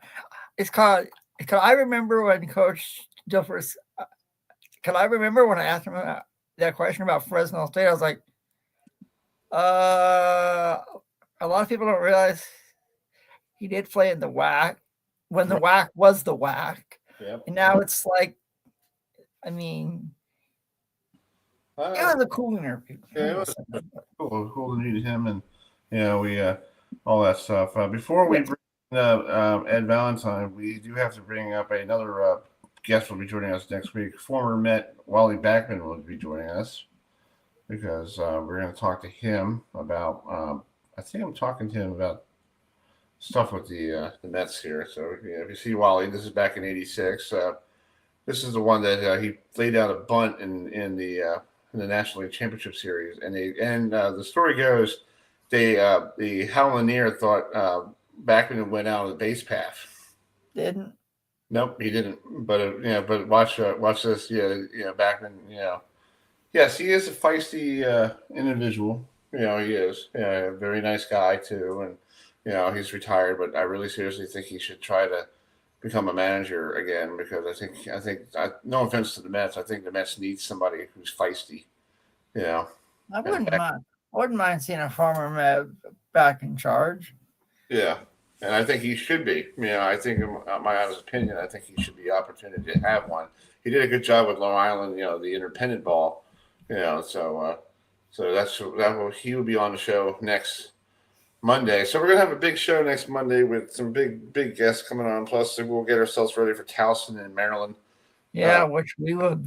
I remember when Coach Dilfers. I remember when I asked him that question about Fresno State. I was like, a lot of people don't realize he did play in the WAC when the WAC was the WAC. Yep. And now it's like, I mean, it was a cool interview. Yeah, it was cool to meet him, and we all that stuff. Before we bring up Ed Valentine, we do have to bring up another guest will be joining us next week. Former Met Wally Backman will be joining us because we're going to talk to him about. I think I'm talking to him about stuff with the Mets here. So if you see Wally, this is back in '86. This is the one that he laid out a bunt in the National League Championship Series, and the story goes, the Howlin' thought Backman went out on the base path. Didn't. Nope, he didn't. But but watch this. Backman. Yes, he is a feisty individual. He is. A very nice guy too, and he's retired. But I really seriously think he should try to become a manager again, because I think no offense to the Mets, I think the Mets need somebody who's feisty. I wouldn't mind seeing a former Met back in charge. Yeah, and I think he should be. I think, in my honest opinion, I think he should be opportunity to have one. He did a good job with Long Island, the independent ball. So he will be on the show next Monday. So we're gonna have a big show next Monday with some big guests coming on. Plus, we'll get ourselves ready for Towson in Maryland. Yeah, which we will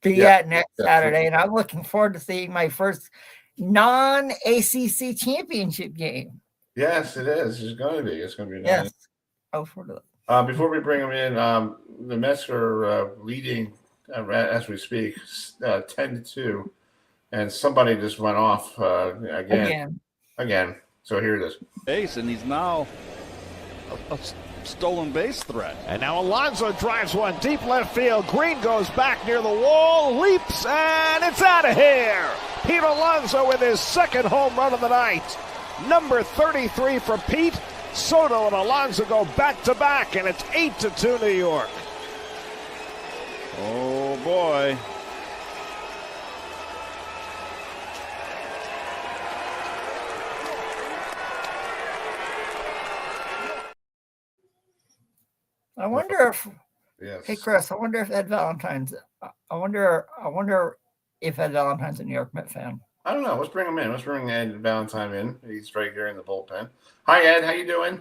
be at next Saturday, and I'm looking forward to seeing my first non-ACC championship game. Yes, it is. It's going to be. It's going to be nice. Yes. I look forward to that. Before we bring them in, the Mets are leading as we speak, 10-2, and somebody just went off again. So here it is. Base, and he's now a stolen base threat. And now Alonso drives one deep left field. Green goes back near the wall, leaps, and it's out of here. Pete Alonso with his second home run of the night. Number 33 for Pete. Soto and Alonso go back-to-back, and it's 8-2 New York. Oh, boy. I wonder if, yes. Hey Chris, I wonder if Ed Valentine's. I wonder if Ed Valentine's a New York Met fan. I don't know. Let's bring him in. Let's bring Ed Valentine in. He's right here in the bullpen. Hi, Ed. How you doing?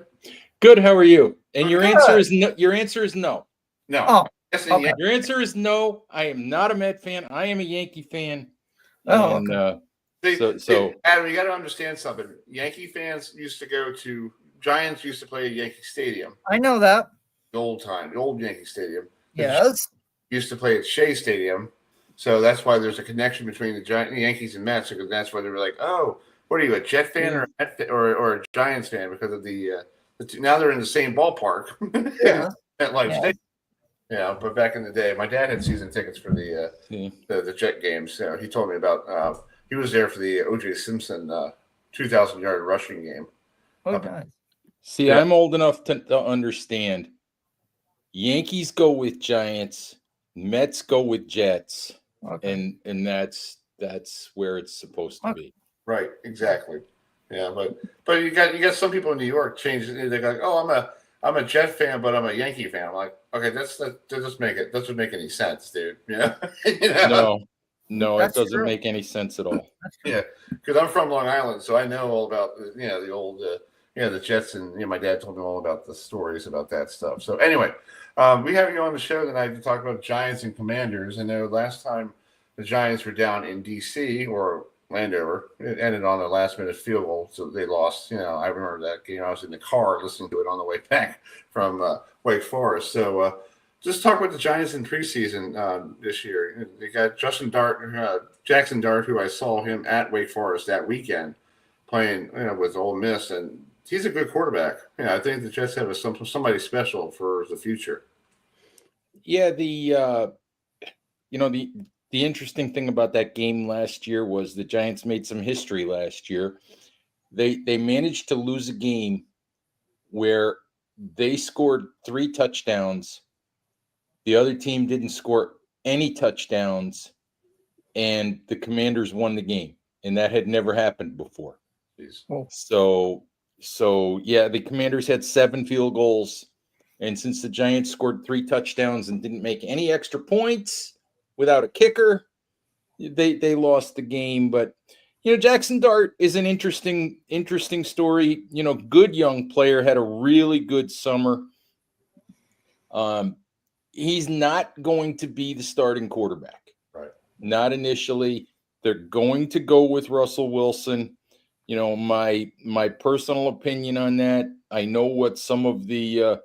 Good. How are you? And your Good. answer is no. Your answer is no. No. Oh, yes, okay. Your answer is no. I am not a Met fan. I am a Yankee fan. Oh, and, okay. so Adam, you got to understand something. Yankee fans used to go to Giants. Used to play at Yankee Stadium. I know that. The old Yankee Stadium. Yes. Used to play at Shea Stadium. So that's why there's a connection between the Yankees and Mets, because that's why they were like, "Oh, what are you, a Jet fan or a Giants fan?" Because of the two, now they're in the same ballpark. Yeah. At Life Stadium. Yeah, but back in the day, my dad had season tickets for the Jet games. So he told me about. He was there for the O.J. Simpson 2,000-yard rushing game. Oh, nice. See, I'm old enough to understand. Yankees go with Giants, Mets go with Jets. Okay. And that's where it's supposed to be. Right, exactly. Yeah, but you got some people in New York change. They go, "Oh, I'm a Jet fan, but I'm a Yankee fan." I'm like, okay, that doesn't make any sense, dude. Yeah, No, it doesn't make any sense at all. Yeah, because I'm from Long Island, so I know all about the old the Jets, and my dad told me all about the stories about that stuff. So anyway, we have you on the show tonight to talk about Giants and Commanders. I know last time the Giants were down in D.C. or Landover, it ended on a last-minute field goal, so they lost. I remember that game. I was in the car listening to it on the way back from Wake Forest. So just talk about the Giants in preseason this year. They got Jackson Dart, who I saw him at Wake Forest that weekend playing with Ole Miss, and he's a good quarterback. I think the Jets have somebody special for the future. Yeah, the interesting thing about that game last year was the Giants made some history last year. They managed to lose a game where they scored 3 touchdowns. The other team didn't score any touchdowns, and the Commanders won the game, and that had never happened before. So yeah, the Commanders had 7 field goals, and since the Giants scored 3 touchdowns and didn't make any extra points without a kicker, they lost the game. But Jackson Dart is an interesting story. Good young player, had a really good summer. He's not going to be the starting quarterback. Right. Not initially. They're going to go with Russell Wilson. My personal opinion on that, I know what some of the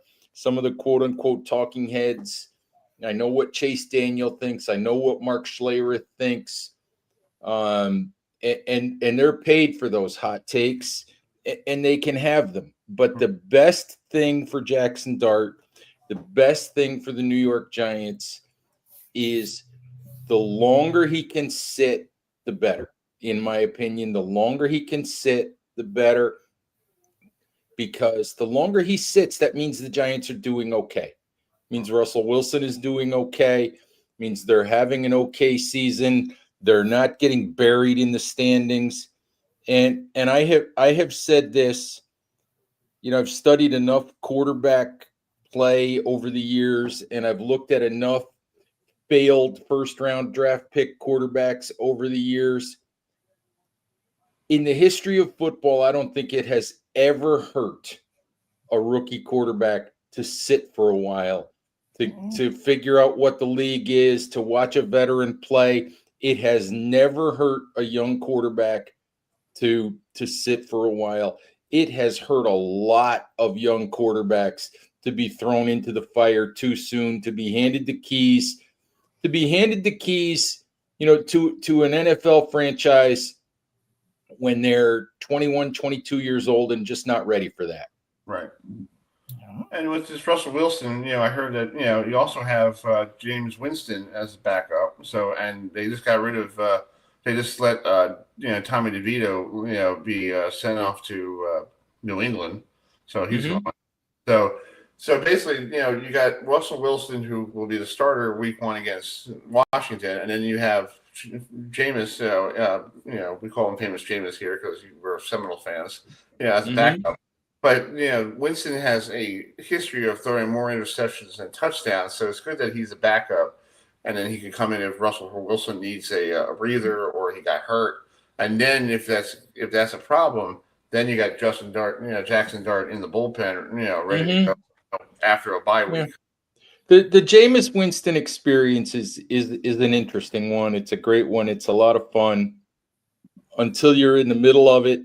quote unquote talking heads, I know what Chase Daniel thinks. I know what Mark Schlereth thinks. And they're paid for those hot takes, and they can have them. But the best thing for Jackson Dart, the best thing for the New York Giants is the longer he can sit, the better. In my opinion, the longer he can sit, the better. Because the longer he sits, that means the Giants are doing okay. It means Russell Wilson is doing okay. It means they're having an okay season. They're not getting buried in the standings. And I have said this, I've studied enough quarterback play over the years, and I've looked at enough failed first-round draft pick quarterbacks over the years. In the history of football, I don't think it has ever hurt a rookie quarterback to sit for a while, to figure out what the league is, to watch a veteran play. It has never hurt a young quarterback to sit for a while. It has hurt a lot of young quarterbacks to be thrown into the fire too soon, to be handed the keys, to an NFL franchise when they're 21, 22 years old and just not ready for that. Right. And with this Russell Wilson, I heard that, you also have James Winston as a backup. So, and they just got rid of, they just let, Tommy DeVito, be sent off to New England. So he's gone. So basically, you got Russell Wilson, who will be the starter week 1 against Washington. And then you have Jameis, we call him Famous Jameis here because we're Seminole fans, as a backup. But, Winston has a history of throwing more interceptions than touchdowns, so it's good that he's a backup, and then he can come in if Russell Wilson needs a breather or he got hurt. And then if that's a problem, then you got Jackson Dart in the bullpen, ready to go after a bye week. The Jameis Winston experience is an interesting one. It's a great one. It's a lot of fun until you're in the middle of it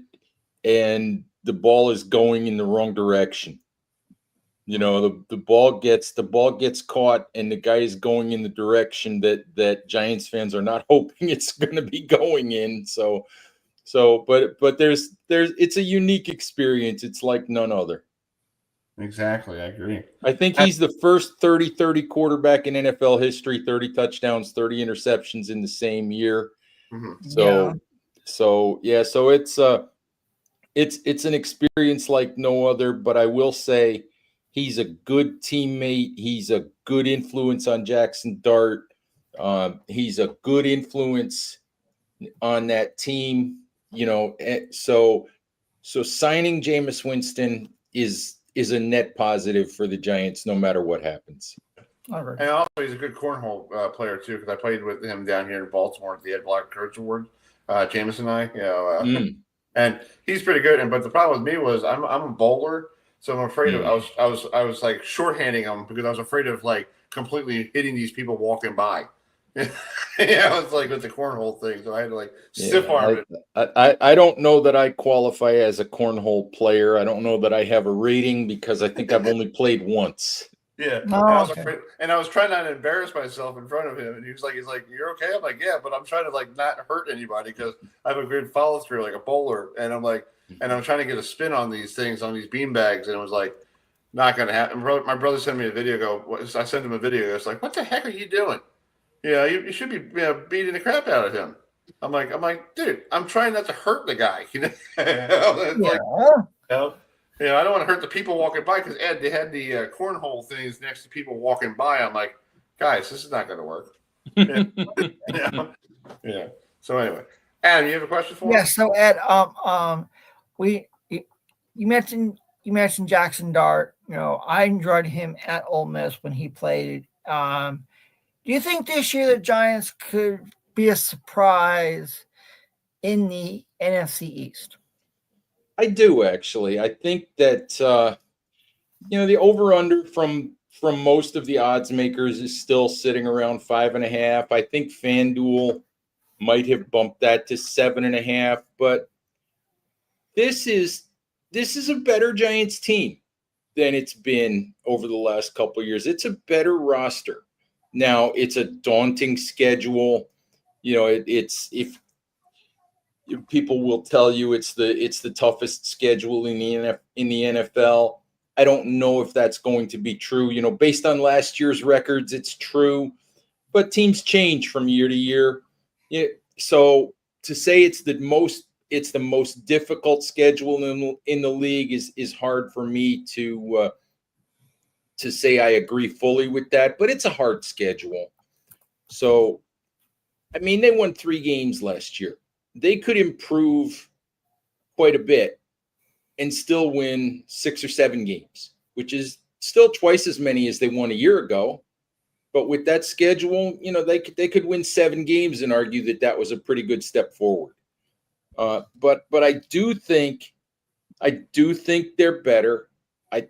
and the ball is going in the wrong direction. The ball gets caught and the guy is going in the direction that Giants fans are not hoping it's going to be going in. But there's it's a unique experience. It's like none other. Exactly. I agree. I think he's the first 30-30 quarterback in NFL history, 30 touchdowns, 30 interceptions in the same year. Mm-hmm. So it's an experience like no other, but I will say he's a good teammate. He's a good influence on Jackson Dart. He's a good influence on that team, so signing Jameis Winston is a net positive for the Giants no matter what happens. All right. And also he's a good cornhole player too, because I played with him down here in Baltimore at the Ed Block Courage Award. Jameis and I, and he's pretty good. But the problem with me was I'm a bowler, so I'm afraid of I was like shorthanding him because I was afraid of like completely hitting these people walking by. It's like with the cornhole thing, so I had to like stiff arm it. I don't know that I qualify as a cornhole player. I don't know that I have a rating because I think I've only played once. Yeah, I was afraid, and I was trying not to embarrass myself in front of him, and he's like, "You're okay?" I'm like, "Yeah," but I'm trying to like not hurt anybody because I have a good follow through, like a bowler, and I'm like, and I'm trying to get a spin on these things, on these bean bags, and it was like, Not going to happen. My brother sent me a video. I sent him a video. It's like, what the heck are you doing? You should be beating the crap out of him. I'm like, dude, I'm trying not to hurt the guy. I don't want to hurt the people walking by because Ed, they had the cornhole things next to people walking by. I'm like, guys, this is not going to work. Yeah. So anyway, Adam, you have a question for us? Yeah. So Ed, you mentioned Jackson Dart. I enjoyed him at Ole Miss when he played. Do you think this year the Giants could be a surprise in the NFC East? I do, actually. I think that the over/under from most of the odds makers is still sitting around 5.5. I think FanDuel might have bumped that to 7.5, but this is a better Giants team than it's been over the last couple of years. It's a better roster. Now, it's a daunting schedule. If people will tell you it's the toughest schedule in the NFL. I don't know if that's going to be true. Based on last year's records, it's true, but teams change from year to year. So to say it's the most difficult schedule in the league is hard for me to say I agree fully with that, but it's a hard schedule. So, they won 3 games last year. They could improve quite a bit and still win 6 or 7 games, which is still twice as many as they won a year ago. But with that schedule, they could win 7 games and argue that was a pretty good step forward. But I do think they're better. I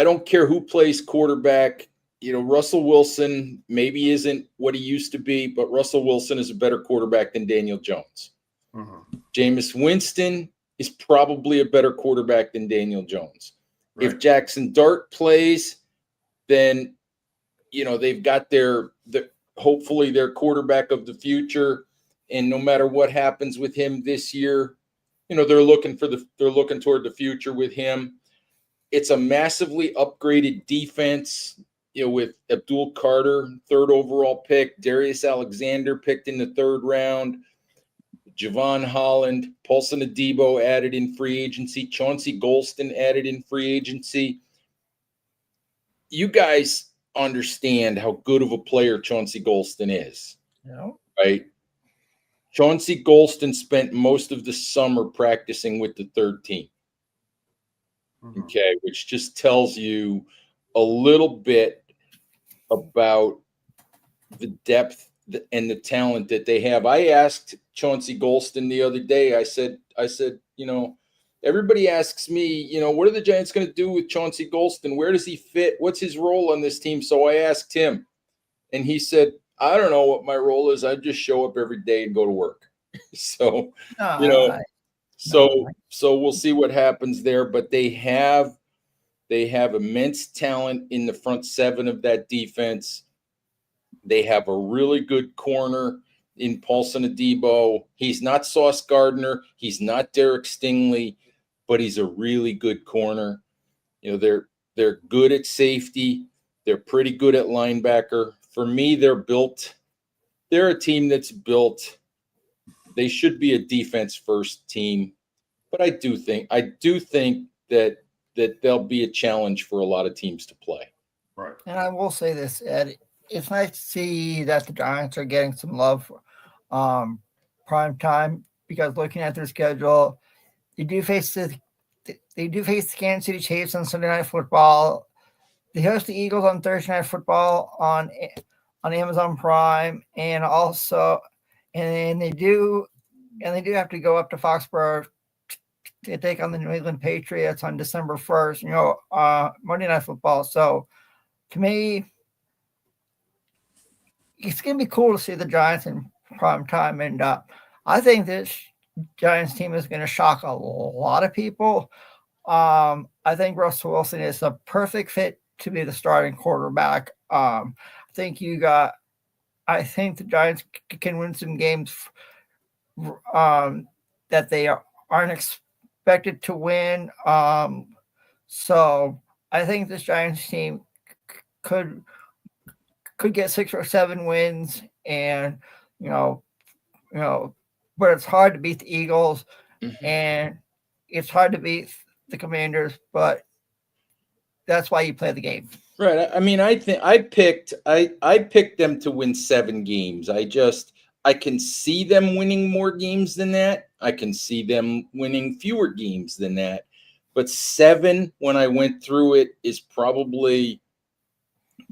don't care who plays quarterback. Russell Wilson maybe isn't what he used to be, but Russell Wilson is a better quarterback than Daniel Jones. Mm-hmm. Jameis Winston is probably a better quarterback than Daniel Jones. Right. If Jackson Dart plays, then they've got hopefully their quarterback of the future. And no matter what happens with him this year, they're looking toward the future with him. It's a massively upgraded defense, with Abdul Carter, 3rd overall pick, Darius Alexander picked in the 3rd round, Javon Holland, Paulson Adebo added in free agency, Chauncey Golston added in free agency. You guys understand how good of a player Chauncey Golston is, right? Chauncey Golston spent most of the summer practicing with the 3rd team. Okay, which just tells you a little bit about the depth and the talent that they have. I asked Chauncey Golston the other day, I said, everybody asks me, what are the Giants going to do with Chauncey Golston? Where does he fit? What's his role on this team? So I asked him, and he said, I don't know what my role is. I just show up every day and go to work. So we'll see what happens there, but they have immense talent in the front 7 of that defense. They have a really good corner in Paulson Adebo. He's not Sauce Gardner. He's not Derek Stingley, but he's a really good corner. They're good at safety. They're pretty good at linebacker. For me, they're a team that's built. They should be a defense first team, but I do think that there'll be a challenge for a lot of teams to play. Right. And I will say this, Ed, it's nice to see that the Giants are getting some love prime time, because looking at their schedule, they do face the Kansas City Chiefs on Sunday Night Football. They host the Eagles on Thursday Night Football on Amazon Prime, and they do have to go up to Foxborough to take on the New England Patriots on December 1st, Monday Night Football. So to me, it's going to be cool to see the Giants in prime time. And I think this Giants team is going to shock a lot of people. I think Russell Wilson is a perfect fit to be the starting quarterback. I think the Giants can win some games that they aren't expected to win. So I think this Giants team could get 6 or 7 wins, and but it's hard to beat the Eagles, and it's hard to beat the Commanders, but that's why you play the game. Right. I mean, I think I picked them to win 7 games. I can see them winning more games than that. I can see them winning fewer games than that. But 7, when I went through it, is probably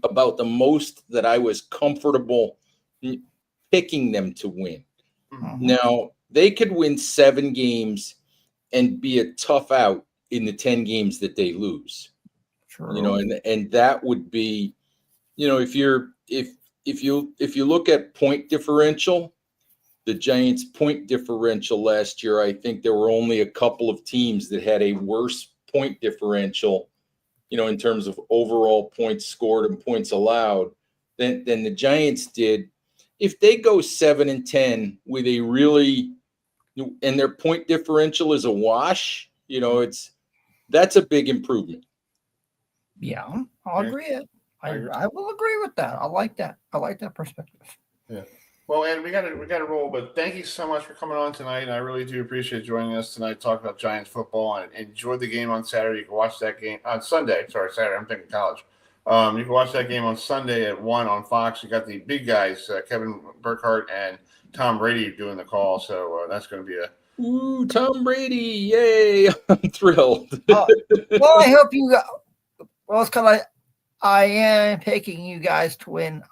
about the most that I was comfortable picking them to win. Now, they could win 7 games and be a tough out in the 10 games that they lose. True. And that would be, if you look at point differential, the Giants' point differential last year, I think there were only a couple of teams that had a worse point differential, in terms of overall points scored and points allowed than the Giants did. If they go 7-10 with a really, and their point differential is a wash, that's a big improvement. Yeah, I'll agree. I will agree with that. I like that. I like that perspective. Yeah. Well, Ed, we got to roll, but thank you so much for coming on tonight. I really do appreciate joining us tonight, talk about Giants football, and enjoy the game on Saturday. You can watch that game on Sunday. Sorry, Saturday. I'm thinking college. You can watch that game on Sunday at 1 on Fox. You got the big guys, Kevin Burkhardt and Tom Brady, doing the call. So that's going to be Ooh, Tom Brady! Yay! I'm thrilled. Well, I hope you. Well, it's because I am picking you guys to win.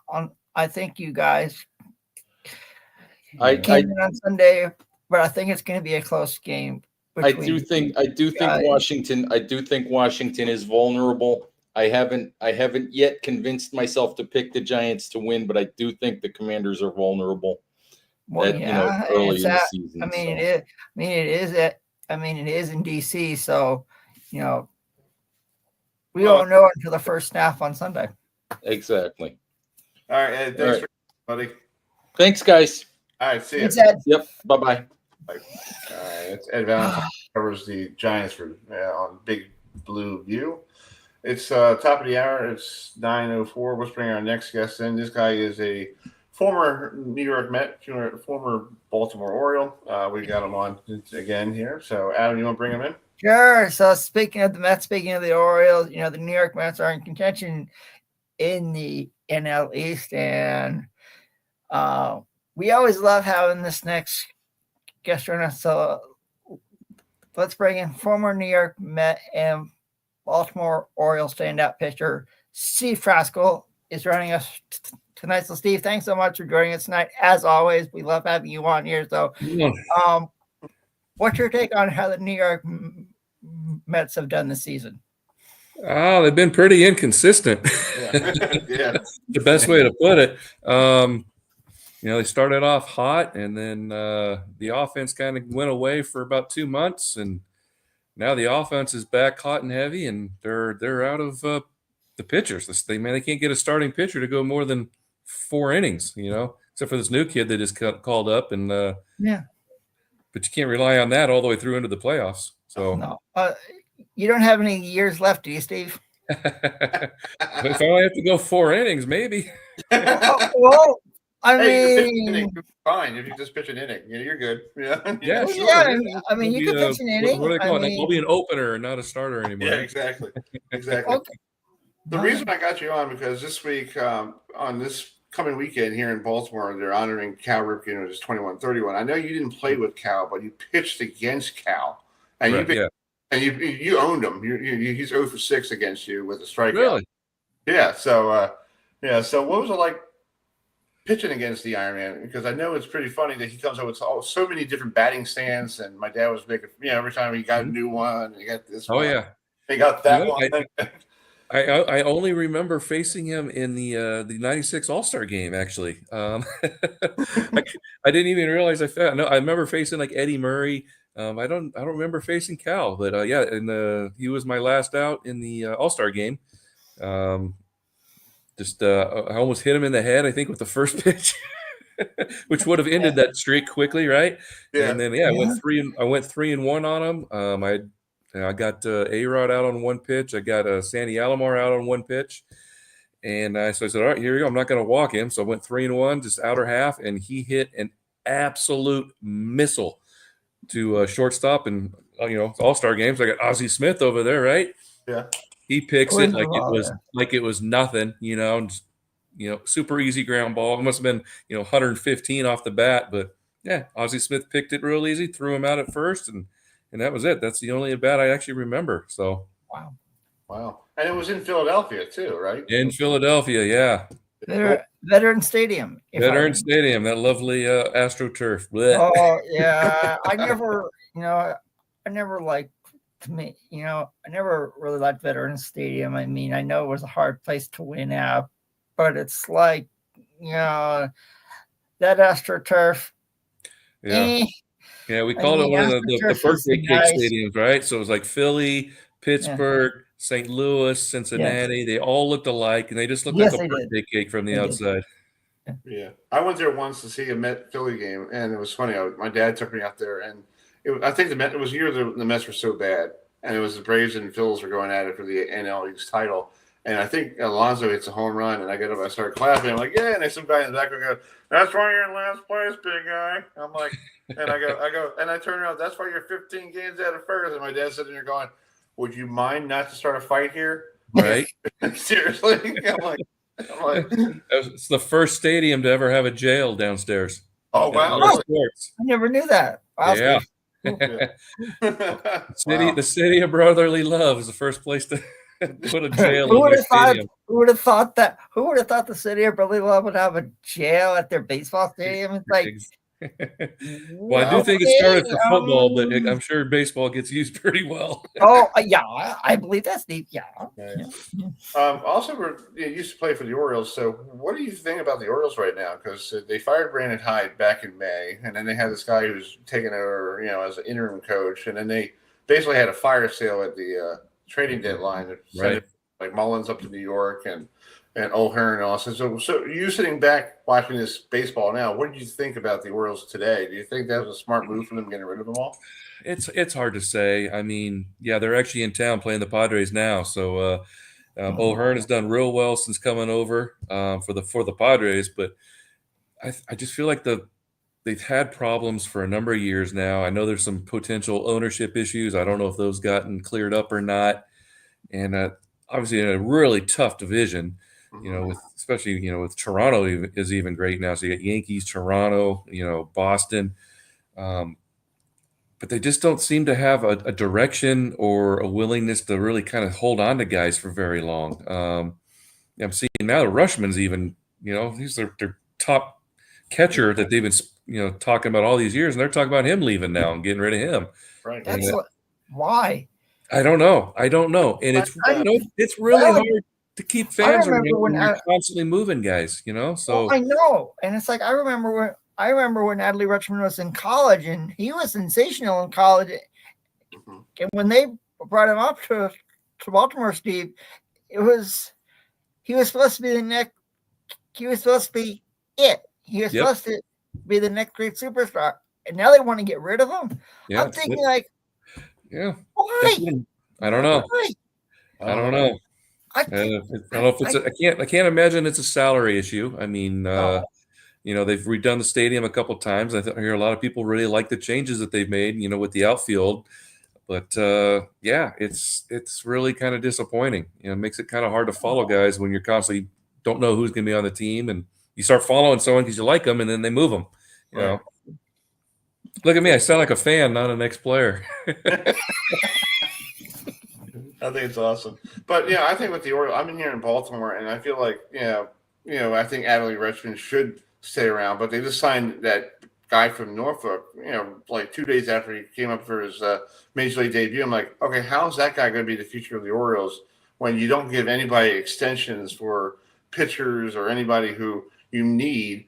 I think you guys came in on Sunday, but I think it's going to be a close game. I do think Washington. I do think Washington is vulnerable. I haven't yet convinced myself to pick the Giants to win, but I do think the Commanders are vulnerable. Well, early in the season. It is in DC, so we don't know until the first snap on Sunday. Exactly. All right, Ed, thanks, buddy. Thanks, guys. All right, see you. Thanks, Ed. Yep. Bye-bye. It's Ed Valentine, covers the Giants on Big Blue View. It's top of the hour. It's 9:04. Let's bring our next guest in. This guy is a former New York Met, former Baltimore Oriole. We got him on again here. So, Adam, you want to bring him in? Sure. So, speaking of the Mets, speaking of the Orioles, the New York Mets are in contention in the NL East, and we always love having this next guest on us. So, let's bring in former New York Met and Baltimore Orioles standout pitcher Steve Trachsel is joining us tonight. So, Steve, thanks so much for joining us tonight. As always, we love having you on here. So, what's your take on how the New York Mets have done this season? Oh, they've been pretty inconsistent. Yeah. The best way to put it. They started off hot, and then the offense kind of went away for about 2 months, and now the offense is back hot and heavy, and they're out of the pitchers. They can't get a starting pitcher to go more than 4 innings, except for this new kid they just called up, and but you can't rely on that all the way through into the playoffs. So no, you don't have any years left, do you, Steve? If I only have to go 4 innings, maybe. Well, I mean, fine if you just pitch an inning, you're good. Yeah, sure. Yeah, I mean, you can pitch an inning. What do they call it? I'll be an opener and not a starter anymore. Yeah, exactly. Okay. The reason I got you on because this week, on this coming weekend here in Baltimore, they're honoring Cal Ripken, which is 21-31. I know you didn't play with Cal, but you pitched against Cal, and you owned him. He's 0 for 6 against you with a strikeout. Really? Yeah. So, So, what was it like pitching against the Iron Man? Because I know it's pretty funny that he comes up with so many different batting stands, and my dad was making, every time he got a new one, he got this. Oh yeah, he got that one. I only remember facing him in the '96 All-Star game. Actually, I didn't even realize I remember facing like Eddie Murray. I don't remember facing Cal, but and he was my last out in the All-Star game. I almost hit him in the head, I think, with the first pitch, which would have ended that streak quickly, right? Yeah. And then I went 3-1 on him. I I got A-Rod out on one pitch. I got Sandy Alomar out on one pitch. And so I said, all right, here we go. I'm not going to walk him. So I went 3-1, just outer half, and he hit an absolute missile to shortstop. And, all-star games, I got Ozzie Smith over there, right? Yeah. He picks it like it was nothing, just, super easy ground ball. It must have been, 115 off the bat. But, yeah, Ozzie Smith picked it real easy, threw him out at first, and that was it. That's the only at bat I actually remember. So Wow. And it was in Philadelphia too, right? In Philadelphia, yeah. Veteran Stadium. Veteran Stadium, that lovely AstroTurf. Blech. Oh yeah, I never liked. To me, I never really liked Veteran Stadium. I mean, I know it was a hard place to win at, but it's like, that AstroTurf. Yeah. Yeah, we called it one of the birthday cake stadiums, right? So it was like Philly, Pittsburgh, St. Louis, Cincinnati. Yes. They all looked alike, and they just looked Yes, like a they birthday cake from the outside. Yeah, I went there once to see a Met Philly game, and it was funny. My dad took me out there, and I think it was the year the Mets were so bad, and it was the Braves and Phils were going at it for the NL East title. And I think Alonso hits a home run, and I get up, I start clapping. I'm like, yeah, and there's some guy in the back goes, "That's why you're in last place, big guy." I'm like, and I go, and I turn around. That's why you're 15 games out of first. And my dad's sitting there going, "Would you mind not to start a fight here?" Right? Seriously, I'm like, it's the first stadium to ever have a jail downstairs. Oh wow! I never knew that. Wow. Yeah. The city of brotherly love is the first place to put a jail in their stadium. Who would have thought that? Who would have thought the city of brotherly love would have a jail at their baseball stadium? It's like, well, I do think it started for football, but I'm sure baseball gets used pretty well. Yeah, I believe that's deep. Yeah. Also, you used to play for the Orioles. So, what do you think about the Orioles right now? Because they fired Brandon Hyde back in May, and then they had this guy who's taken over, as an interim coach, and then they basically had a fire sale at the trading deadline. Right. Like Mullins up to New York and O'Hearn also. So you sitting back watching this baseball now, what did you think about the Orioles today? Do you think that was a smart move for them getting rid of them all? It's hard to say. I mean, yeah, they're actually in town playing the Padres now. So O'Hearn has done real well since coming over for the Padres, but I just feel like they've had problems for a number of years now. I know there's some potential ownership issues. I don't know if those gotten cleared up or not. And obviously in a really tough division, especially with Toronto is even great now. So you got Yankees, Toronto, Boston, but they just don't seem to have a direction or a willingness to really kind of hold on to guys for very long. I'm seeing now the Rushman's even, he's their top catcher that they've been talking about all these years, and they're talking about him leaving now and getting rid of him. Right. Why? I don't know. And it's really hard to keep fans when you're constantly moving guys, So I know, and it's like I remember when Adley Rutschman was in college, and he was sensational in college. And when they brought him up to Baltimore, Steve, he was supposed to be the next. He was supposed to be it. He was supposed to be the next great superstar, and now they want to get rid of him. Yeah, I'm thinking yeah. Why? I don't know. Why? I don't know. I don't know if it's. I can't imagine it's a salary issue. I mean, they've redone the stadium a couple of times. I hear a lot of people really like the changes that they've made. With the outfield, but it's really kind of disappointing. It makes it kind of hard to follow guys when you're constantly don't know who's going to be on the team, and you start following someone because you like them, and then they move them. Look at me. I sound like a fan, not an ex-player. I think it's awesome. But, I think with the Orioles, I'm in here in Baltimore, and I feel like, I think Adley Rutschman should stay around. But they just signed that guy from Norfolk, like 2 days after he came up for his Major League debut. I'm like, okay, how is that guy going to be the future of the Orioles when you don't give anybody extensions for pitchers or anybody who you need?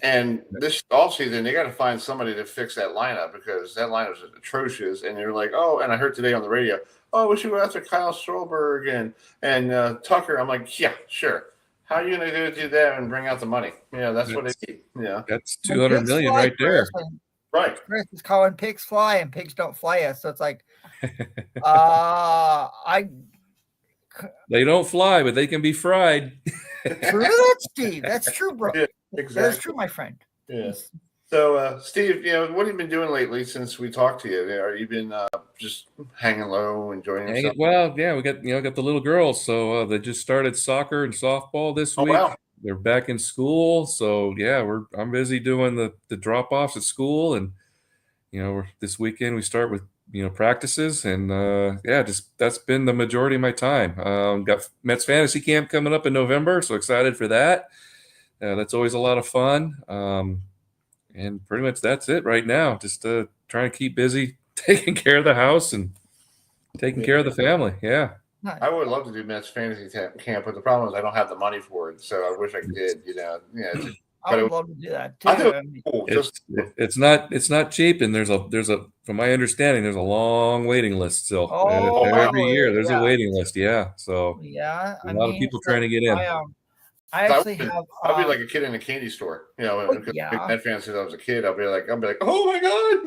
And this offseason, they got to find somebody to fix that lineup because that lineup is atrocious. And they're like, and I heard today on the radio, we should go after Kyle Strolberg and Tucker. I'm like, yeah, sure. How are you going to do that and bring out the money? That's what they need. Yeah, that's $200 million right there. Right. Chris is calling pigs fly, and pigs don't fly us. So it's like, They don't fly, but they can be fried. True that, Steve. That's true, bro. Yeah, exactly. That's true, my friend. Yeah. So, Steve, what have you been doing lately since we talked to you? Are you been just hanging low, enjoying yourself? Well, yeah, we got got the little girls, so they just started soccer and softball this week. Wow. They're back in school, so yeah, I'm busy doing the drop offs at school, and this weekend we start with practices, and just that's been the majority of my time. Got Mets fantasy camp coming up in November, so excited for that. That's always a lot of fun. And pretty much that's it right now. Just trying to keep busy, taking care of the house and taking care of the family. Yeah. I would love to do Mets fantasy camp, but the problem is I don't have the money for it. So I wish I did. I would love to do that too. I think cool. It's not cheap, and there's a from my understanding there's a long waiting list still. Every year there's a waiting list. Yeah. So a lot of people trying to get in. I actually have. I'll be like a kid in a candy store. Met fans since I was a kid. I'll be like, oh my god,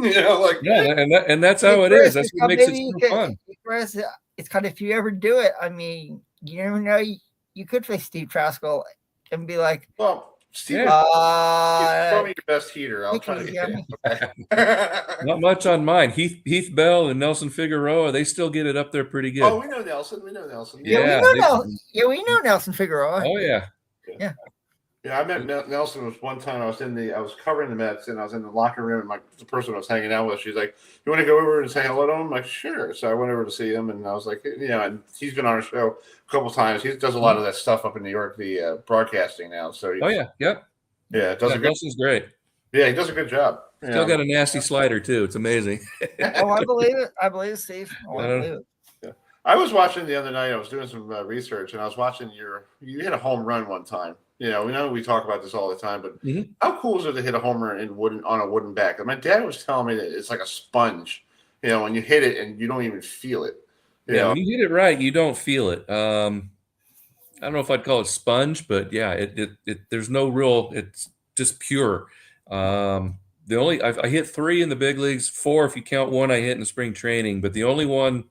and that's how it is. That's what makes it so fun. Chris, it's kind of, if you ever do it, I mean, you never know. You could face Steve Trachsel and be like, well, Steve, he's probably your best heater. I'll try to get him. Not much on mine. Heath Bell and Nelson Figueroa, they still get it up there pretty good. Oh, we know Nelson. Yeah, we know Nelson Figueroa. Oh yeah. Yeah, I met Nelson was one time. I was covering the Mets, and I was in the locker room, and the person I was hanging out with, she's like, "You want to go over and say hello to him?" I'm like, "Sure." So I went over to see him, and I was like, and he's been on our show a couple times. He does a lot of that stuff up in New York, the broadcasting now. So Nelson's great. Yeah, he does a good job. Still got a nasty slider too. It's amazing. I believe it. I believe it, Steve. I believe it. Yeah. I was watching the other night. I was doing some research, and I was watching you hit a home run one time. We talk about this all the time, but how cool is it to hit a homer on a wooden bat? My dad was telling me that it's like a sponge. When you hit it and you don't even feel it. When you hit it right, you don't feel it. I don't know if I'd call it sponge, but yeah, it there's no real. It's just pure. I hit 3 in the big leagues, 4 if you count one I hit in spring training, but the only one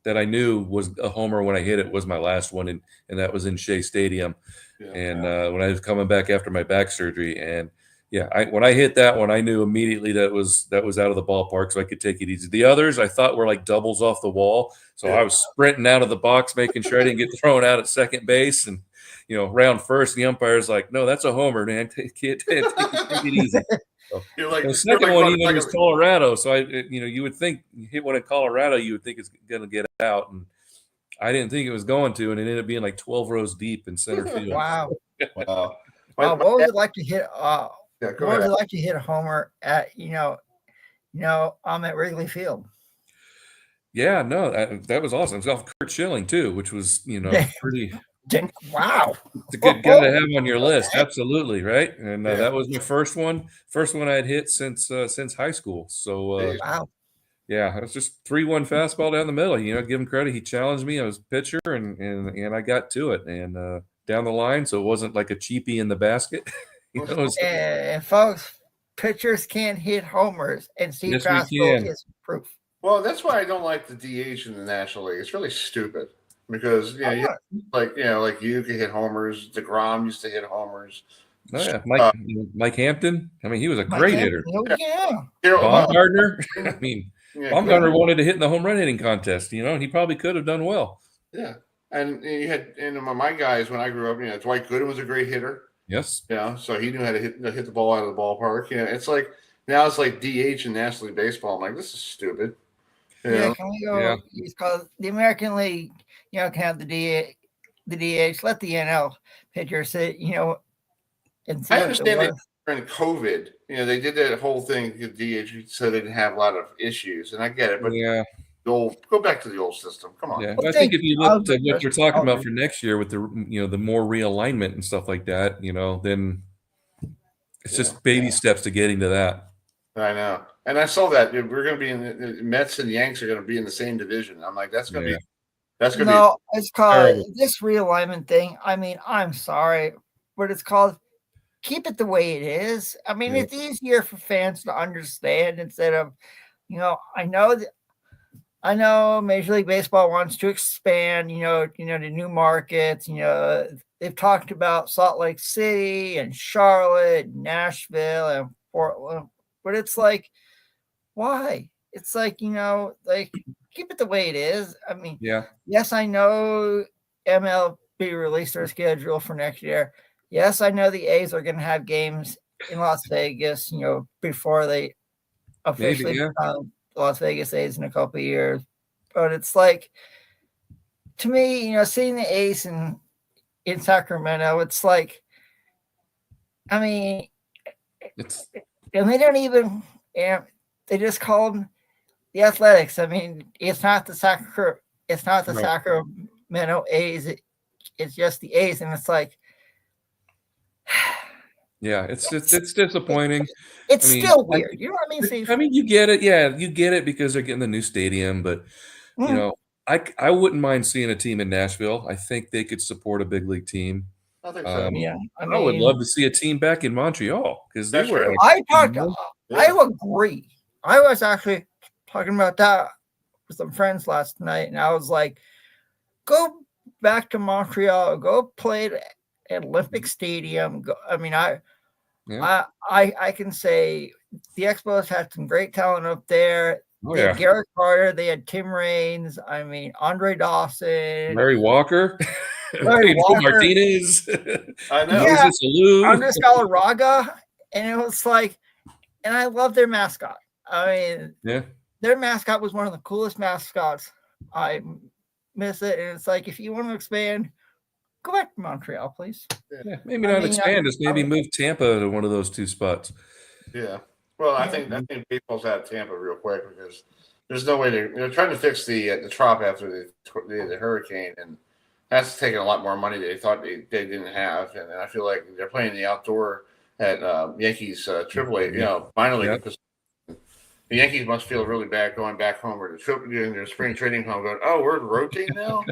that I knew was a homer when I hit it was my last one, and that was in Shea Stadium. When I was coming back after my back surgery, and when I hit that one, I knew immediately that was out of the ballpark, so I could take it easy. The others I thought were like doubles off the wall, so I was sprinting out of the box, making sure I didn't get thrown out at second base, and round first, the umpire's like, "No, that's a homer, man. Take it easy." So, the second one even was Colorado, so you would think you hit one in Colorado, you would think it's going to get out, and I didn't think it was going to, and it ended up being like 12 rows deep in center field. Wow. What was it like to hit? What was it like to hit a homer at at Wrigley Field? Yeah, no, that was awesome. It was off Kurt Schilling too, which was pretty. Wow, it's a good guy to have on your list. Absolutely, right. And that was my first one I'd hit since high school. So wow. Yeah, it was just 3-1 fastball down the middle. Give him credit. He challenged me. I was pitcher, and I got to it and down the line. So it wasn't like a cheapie in the basket. And folks, pitchers can't hit homers, and Steve Trachsel is proof. Well, that's why I don't like the DH in the National League. It's really stupid because like you could hit homers. DeGrom used to hit homers. Oh, yeah. Mike Hampton. I mean, he was a great hitter. Yeah. Baumgartner. I mean. Baumgartner wanted to hit in the home run hitting contest, and he probably could have done well. Yeah, and you had my guys when I grew up. Dwight Gooden was a great hitter. Yes. Yeah, so he knew how to hit the ball out of the ballpark. It's like now it's like DH in National League Baseball. I'm like, this is stupid. Can we go? Because the American League, can have the DH. Let the NL pitcher sit. And I understand that during COVID, they did that whole thing with DH so they didn't have a lot of issues, and I get it. But go back to the old system. Come on. Yeah, I think if you look at what they're talking about for next year with the the more realignment and stuff like that, then it's just baby steps to getting to that. I know, and I saw that we're going to be in the Mets and Yanks are going to be in the same division. I'm like, that's going to be. It's called this realignment thing. I mean, I'm sorry, but it's called keep it the way it is. I mean, it's easier for fans to understand instead of, I know Major League Baseball wants to expand, to new markets. They've talked about Salt Lake City and Charlotte, Nashville, and Portland, but it's like, why? It's like, keep it the way it is. I mean, yes, I know MLB released their schedule for next year. Yes, I know the A's are going to have games in Las Vegas, before they officially become Las Vegas A's in a couple of years. But it's like, to me, seeing the A's in Sacramento, it's like, I mean, and they don't even, they just call them the Athletics. I mean, it's not the Sacramento A's. It's just the A's, and it's like, yeah, it's disappointing. It's still weird. You know what I mean, Steve? I mean, you get it. Yeah, you get it because they're getting the new stadium. But, I wouldn't mind seeing a team in Nashville. I think they could support a big league team. I think so. I would love to see a team back in Montreal because they were. I agree. I was actually talking about that with some friends last night, and I was like, go back to Montreal, go play at Olympic Stadium. I can say the Expos had some great talent up there. They had Garrett Carter, they had Tim Raines, Andre Dawson, Mary Walker, Martinez. I know. Andres Galarraga, and it was like, and I love their mascot. Their mascot was one of the coolest mascots. I miss it, and it's like, if you want to expand, go back to Montreal, please. Yeah, maybe not expand us. Maybe move Tampa to one of those two spots. Yeah. Well, I think baseball's out of Tampa real quick because there's no way they're trying to fix the Trop after the hurricane, and that's taking a lot more money than they thought they didn't have. And I feel like they're playing the outdoor at Yankees AAA, minor league. The Yankees must feel really bad going back home or doing their spring training home, going, "Oh, we're the road team now."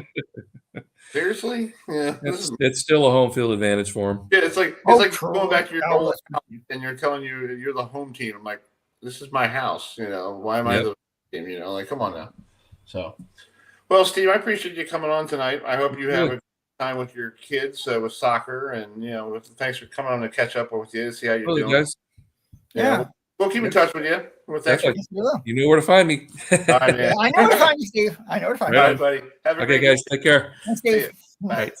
Seriously? Yeah. It's still a home field advantage for them. Yeah, it's like going back to your old house and you're telling you're the home team. I'm like, this is my house. Why am I the team? Come on now. So, well, Steve, I appreciate you coming on tonight. I hope you have a good time with your kids with soccer, and thanks for coming on to catch up with you, see how you're doing, guys. Yeah. We'll keep in touch with you. You know where to find me. I know where to find you, Steve. I know where to find you. All right, buddy. Have a great guys. Take care. Thanks, Steve. Bye.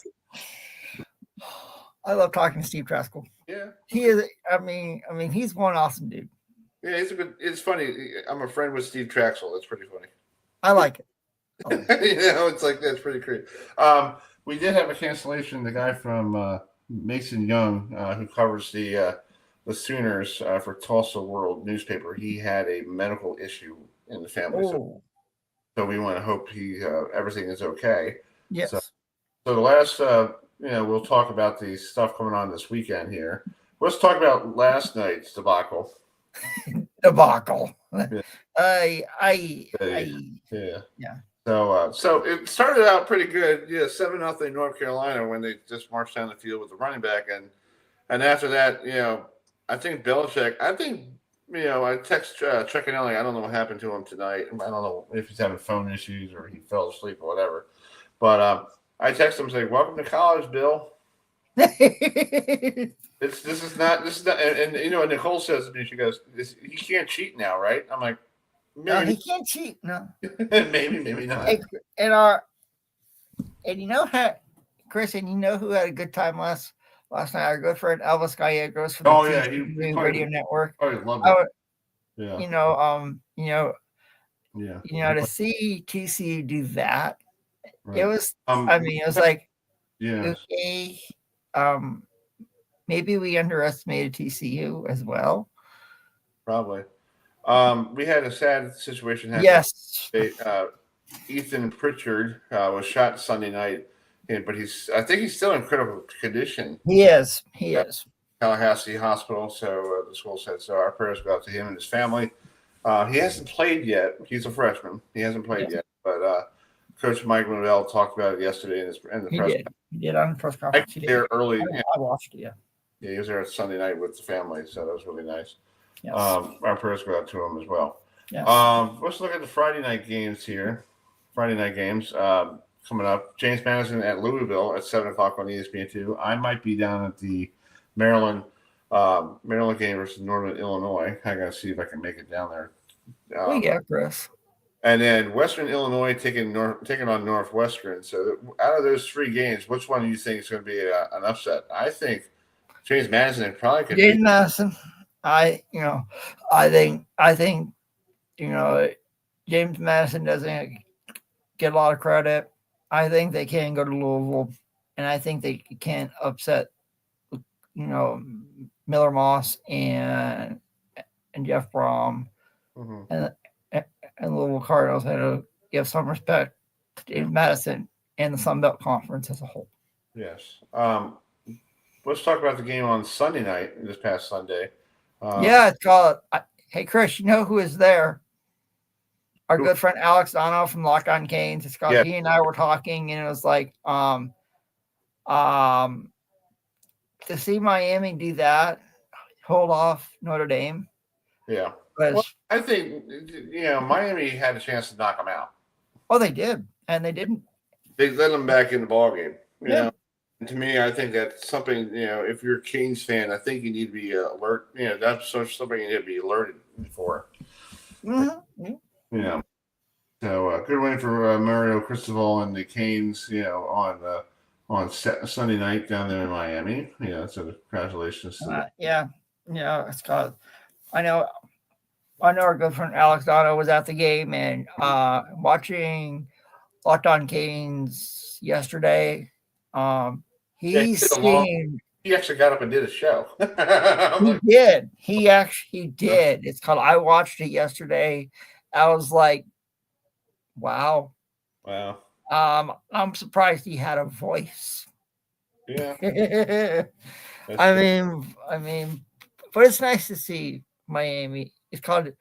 I love talking to Steve Trachsel. Yeah. He is. He's one awesome dude. Yeah, it's funny. I'm a friend with Steve Trachsel. That's pretty funny. I like it. It's like that's pretty great. We did have a cancellation. The guy from Mason Young, who covers the Sooners for Tulsa World newspaper, he had a medical issue in the family, so we want to hope everything is okay. Yes. So the last, we'll talk about the stuff coming on this weekend here. Let's talk about last night's debacle. Yeah. Yeah. So it started out pretty good. Yeah, 7-0 North Carolina when they just marched down the field with the running back, and after that, I think Belichick. I text Chuckinelli. I don't know what happened to him tonight. I don't know if he's having phone issues or he fell asleep or whatever. But I text him saying, "Welcome to college, Bill." This is not. And Nicole says to me, she goes, "He can't cheat now, right?" I'm like, "No, he can't cheat. No, maybe not." Chris, and who had a good time last night? Our good friend Elvis Gallegos from the Radio Network. Oh, I love it. To see TCU do that, right. It was. It was like, yeah. Okay, maybe we underestimated TCU as well. Probably. We had a sad situation happen. Yes. Ethan Pritchard was shot Sunday night. But I think he's still in critical condition. He is. Tallahassee Hospital. So the school said so. Our prayers go out to him and his family. He hasn't played yet. He's a freshman. He hasn't played yet. But Coach Mike Lavelle talked about it yesterday in the press conference. He did on the press conference. There early. I watched it. Yeah. Yeah, he was there Sunday night with the family, so that was really nice. Yes. Our prayers go out to him as well. Yes. Let's look at the Friday night games here. Friday night games coming up. James Madison at Louisville at 7 o'clock on ESPN2. I might be down at the Maryland game versus Northern Illinois. I got to see if I can make it down there. Yeah, Chris. And then Western Illinois taking on Northwestern. So out of those 3 games, which one do you think is going to be an upset? I think James Madison probably could. James Madison. I think James Madison doesn't get a lot of credit. I think they can go to Louisville, and I think they can upset Miller Moss and Jeff Brom and Louisville Cardinals. I to give some respect to James Madison and the Sun Belt Conference as a whole. Yes. Let's talk about the game on Sunday night, this past Sunday. It's called. Hey, Chris, you know who is there? Our good friend Alex Dono from Locked On Canes. It's called. Yeah. He and I were talking, and it was like, to see Miami do that, hold off Notre Dame. Yeah. Well, I think Miami had a chance to knock them out. Oh, they did, and they didn't. They let them back in the ball game. You know? And to me, I think that's something. If you're a Canes fan, I think you need to be alert. That's something you need to be alerted for. Mm-hmm. So good win for Mario Cristobal and the Canes. On Sunday night down there in Miami. So congratulations. It's called. I know our good friend Alex Dono was at the game and watching Locked On Canes yesterday. He actually got up and did a show. He did. He actually did. It's called. I watched it yesterday. I was like, wow. I'm surprised he had a voice. Yeah. I mean, but it's nice to see Miami. It's called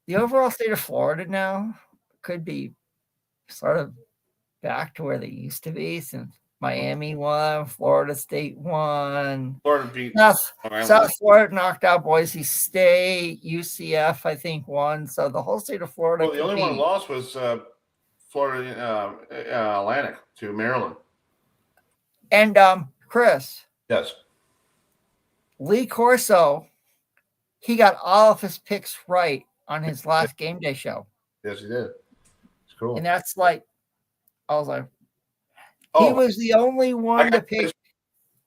the overall state of Florida now could be sort of back to where they used to be since Miami won, Florida State won. Florida beat South Florida knocked out Boise State. UCF, I think, won. So the whole state of Florida. Well, the only one lost was Florida Atlantic to Maryland. And Chris. Yes. Lee Corso, he got all of his picks right on his last game day show. Yes, he did. It's cool. And that's like, I was like, he was the only one to pick.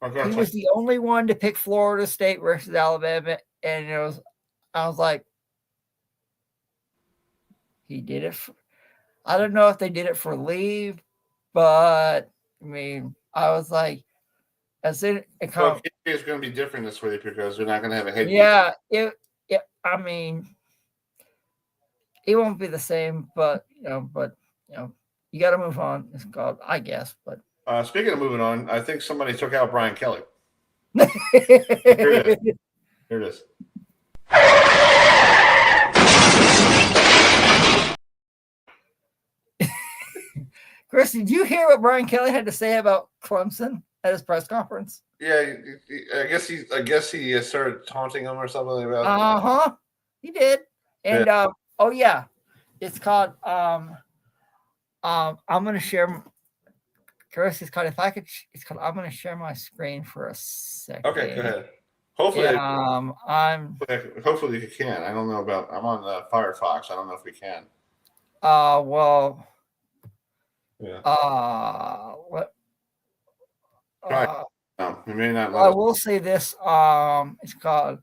He was the only one to pick Florida State versus Alabama, and I was like, he did it. I don't know if they did it for Lee, but I mean, I was like, it's going to be different this week because they're not going to have a head. Yeah, I mean, it won't be the same, but you got to move on. It's called, I guess. But speaking of moving on, I think somebody took out Brian Kelly. Here it is. Chris, did you hear what Brian Kelly had to say about Clemson at his press conference? Yeah, I guess he started taunting him or something about. He did. And it's called. I'm gonna share. Chris, it's called. I'm gonna share my screen for a second. Okay, go ahead. Hopefully, hopefully you can. I don't know about. I'm on the Firefox. I don't know if we can. Well. Yeah. What? No, we may not. I will say this. It's called.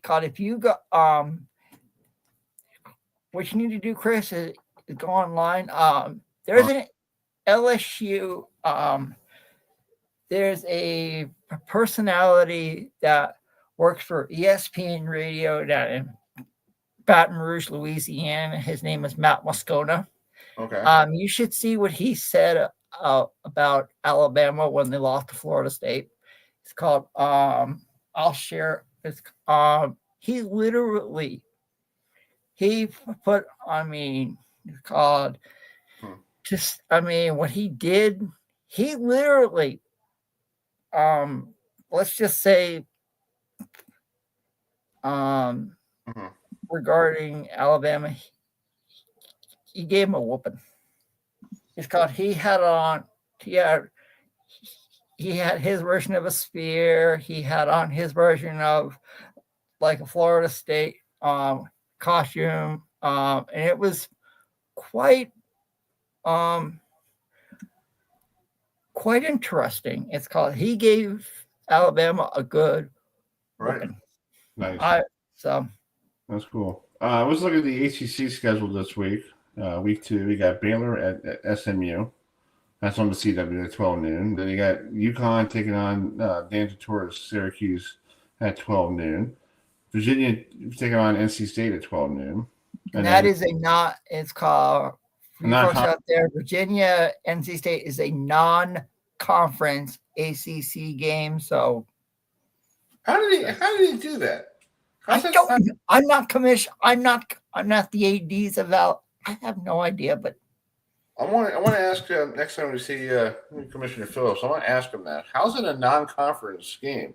If you go. What you need to do, Chris, is go online. There's an LSU. There's a personality that works for ESPN Radio down in Baton Rouge, Louisiana. His name is Matt Moscona. Okay. You should see what he said about Alabama when they lost to Florida State. It's called. I'll share. It's he literally. He put. It's called. What he did. He literally. let's just say, regarding Alabama, he gave him a whooping. It's called he had his version of a spear. He had on his version of like a Florida State costume, and it was quite interesting. It's called he gave Alabama a good whooping. Nice. So that's cool. Let's look at the ACC schedule this week. Week 2, we got Baylor at SMU. That's on the CW at 12 noon. Then you got UConn taking on Dan Torres Syracuse at 12 noon. Virginia taking on NC State at 12 noon. And that is it's called, for you folks out there, Virginia, NC State is a non-conference ACC game. So how did he do that? I'm not commissioned. I'm not the ADs of Val. I have no idea, but I want to ask next time we see Commissioner Phillips. I want to ask him that. How's it a non-conference game?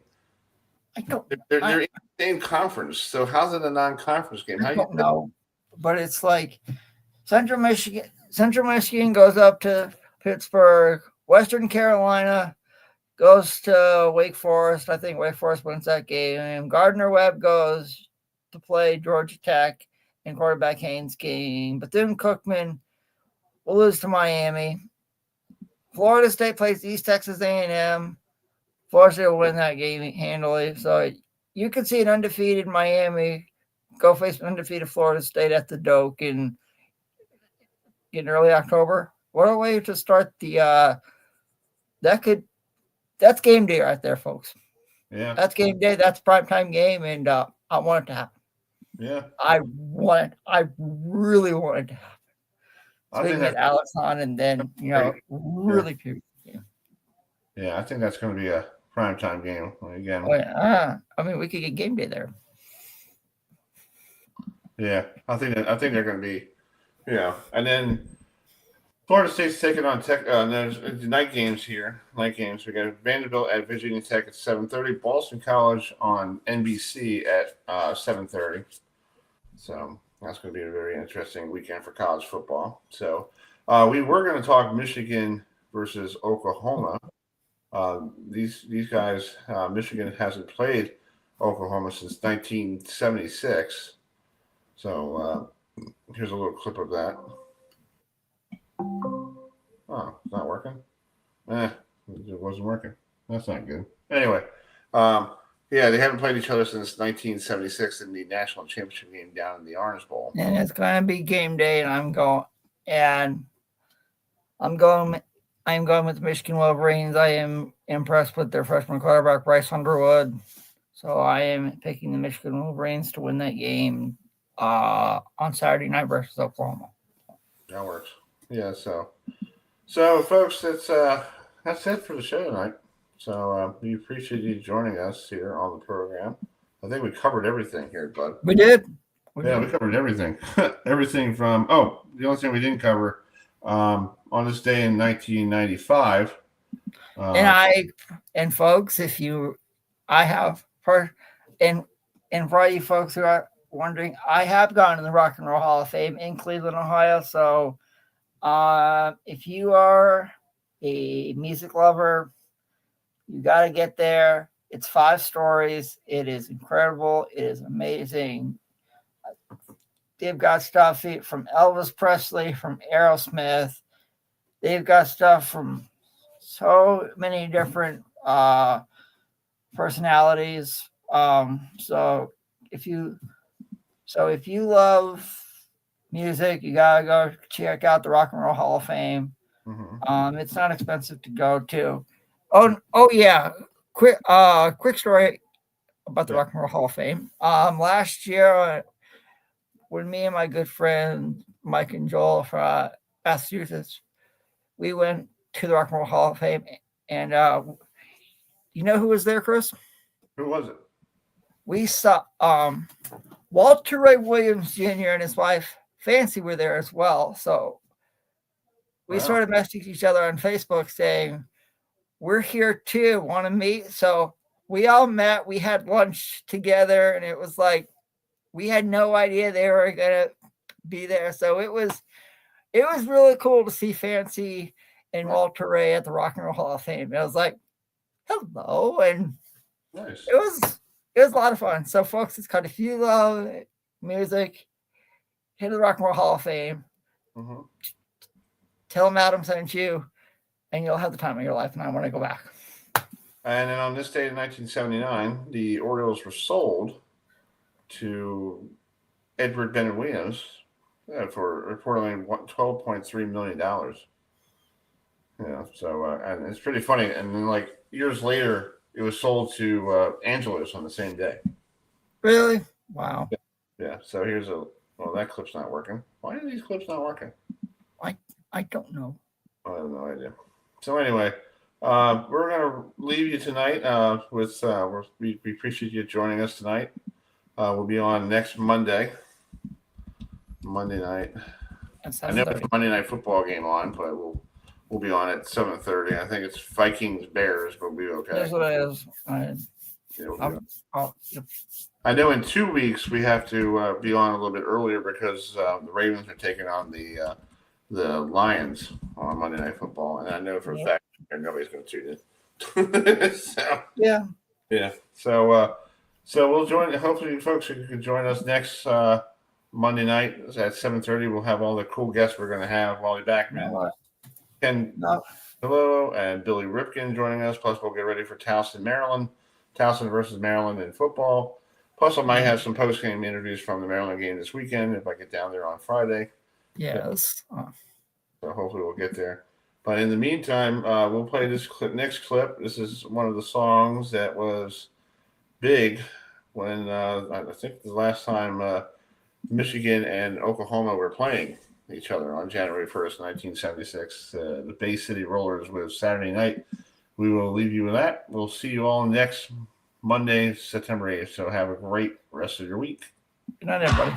They're in the same conference, so how's it a non-conference game? I don't know, but it's like Central Michigan goes up to Pittsburgh, Western Carolina goes to Wake Forest. I think Wake Forest wins that game. Gardner-Webb goes to play Georgia Tech in quarterback Haynes' game. But then Cookman will lose to Miami. Florida State plays East Texas A&M. Florida State will win that game handily. So you could see an undefeated Miami go face an undefeated Florida State at the Doak in early October. What a way to start the that's game day right there, folks. Yeah. That's game day. That's primetime game, and I want it to happen. Yeah. I really want it to happen. So we can get Alex on and then, really people. Yeah, I think that's going to be a primetime game again. I mean, we could get game day there. Yeah, I think they're going to be, and then Florida State's taking on Tech. There's night games here. Night games. We got Vanderbilt at Virginia Tech at 7:30. Boston College on NBC at 7:30. So that's going to be a very interesting weekend for college football. So we were going to talk Michigan versus Oklahoma. These guys, Michigan hasn't played Oklahoma since 1976. So here's a little clip of that. Oh, it's not working. It wasn't working. That's not good. Anyway, they haven't played each other since 1976 in the national championship game down in the Orange Bowl. And it's going to be game day, and I'm going with the Michigan Wolverines. I am impressed with their freshman quarterback, Bryce Underwood. So I am picking the Michigan Wolverines to win that game on Saturday night versus Oklahoma. That works. Yeah, so folks, that's it for the show tonight. So we appreciate you joining us here on the program. I think we covered everything here, bud. We did. We covered everything. Everything from the only thing we didn't cover on this day in 1995. And folks, for all you folks who are wondering, I have gone to the Rock and Roll Hall of Fame in Cleveland, Ohio. So if you are a music lover, you got to get there. It's 5 stories. It is incredible. It is amazing. They've got stuff from Elvis Presley, from Aerosmith. They've got stuff from so many different personalities. So if you love music, you gotta go check out the Rock and Roll Hall of Fame. Mm-hmm. It's not expensive to go to. Oh yeah. Quick story about the Rock and Roll Hall of Fame. Last year, when me and my good friend Mike and Joel from Massachusetts, we went to the Rock and Roll Hall of Fame, and you know who was there, Chris? Who was it? We saw Walter Ray Williams Jr. and his wife Fancy were there as well. So we sort of messaged each other on Facebook saying, "We're here too. Want to meet?" So we all met. We had lunch together, and it was like we had no idea they were gonna be there. So it was really cool to see Fancy and Walter Ray at the Rock and Roll Hall of Fame. It was like, hello, and nice. It was a lot of fun. So, folks, it's called If You Love Music, hit the Rock and Roll Hall of Fame. Mm-hmm. Tell them Adam sent you, and you'll have the time of your life. And I want to go back. And then on this day in 1979, the Orioles were sold to Edward Bennett Williams for reportedly $12.3 million. Yeah, so and it's pretty funny. And then, like, years later, it was sold to Angelos on the same day. Really? Wow. Yeah. So here's that clip's not working. Why are these clips not working? I don't know. I have no idea. So anyway, we're gonna leave you tonight with we appreciate you joining us tonight. We'll be on next Monday night. I know it's a Monday Night Football game on, but we'll be on at 7:30. I think it's Vikings Bears, but we'll be okay. That's what it is. I know in 2 weeks we have to be on a little bit earlier because the Ravens are taking on the Lions on Monday Night Football, and I know for a fact nobody's going to tune in. So, yeah. So we'll join. Hopefully, folks, you can join us next Monday night at 7:30. We'll have all the cool guests we're going to have. Wally Backman, Ken Hello, and Billy Ripken joining us. Plus, we'll get ready for Towson, Maryland. Towson versus Maryland in football. Plus, I might have some post-game interviews from the Maryland game this weekend if I get down there on Friday. Yes. So hopefully we'll get there. But in the meantime, we'll play this next clip. This is one of the songs that was big when I think the last time Michigan and Oklahoma were playing each other on January 1st, 1976. The Bay City Rollers with Saturday Night. We will leave you with that. We'll see you all next Monday, September 8th. So have a great rest of your week. Good night, everybody.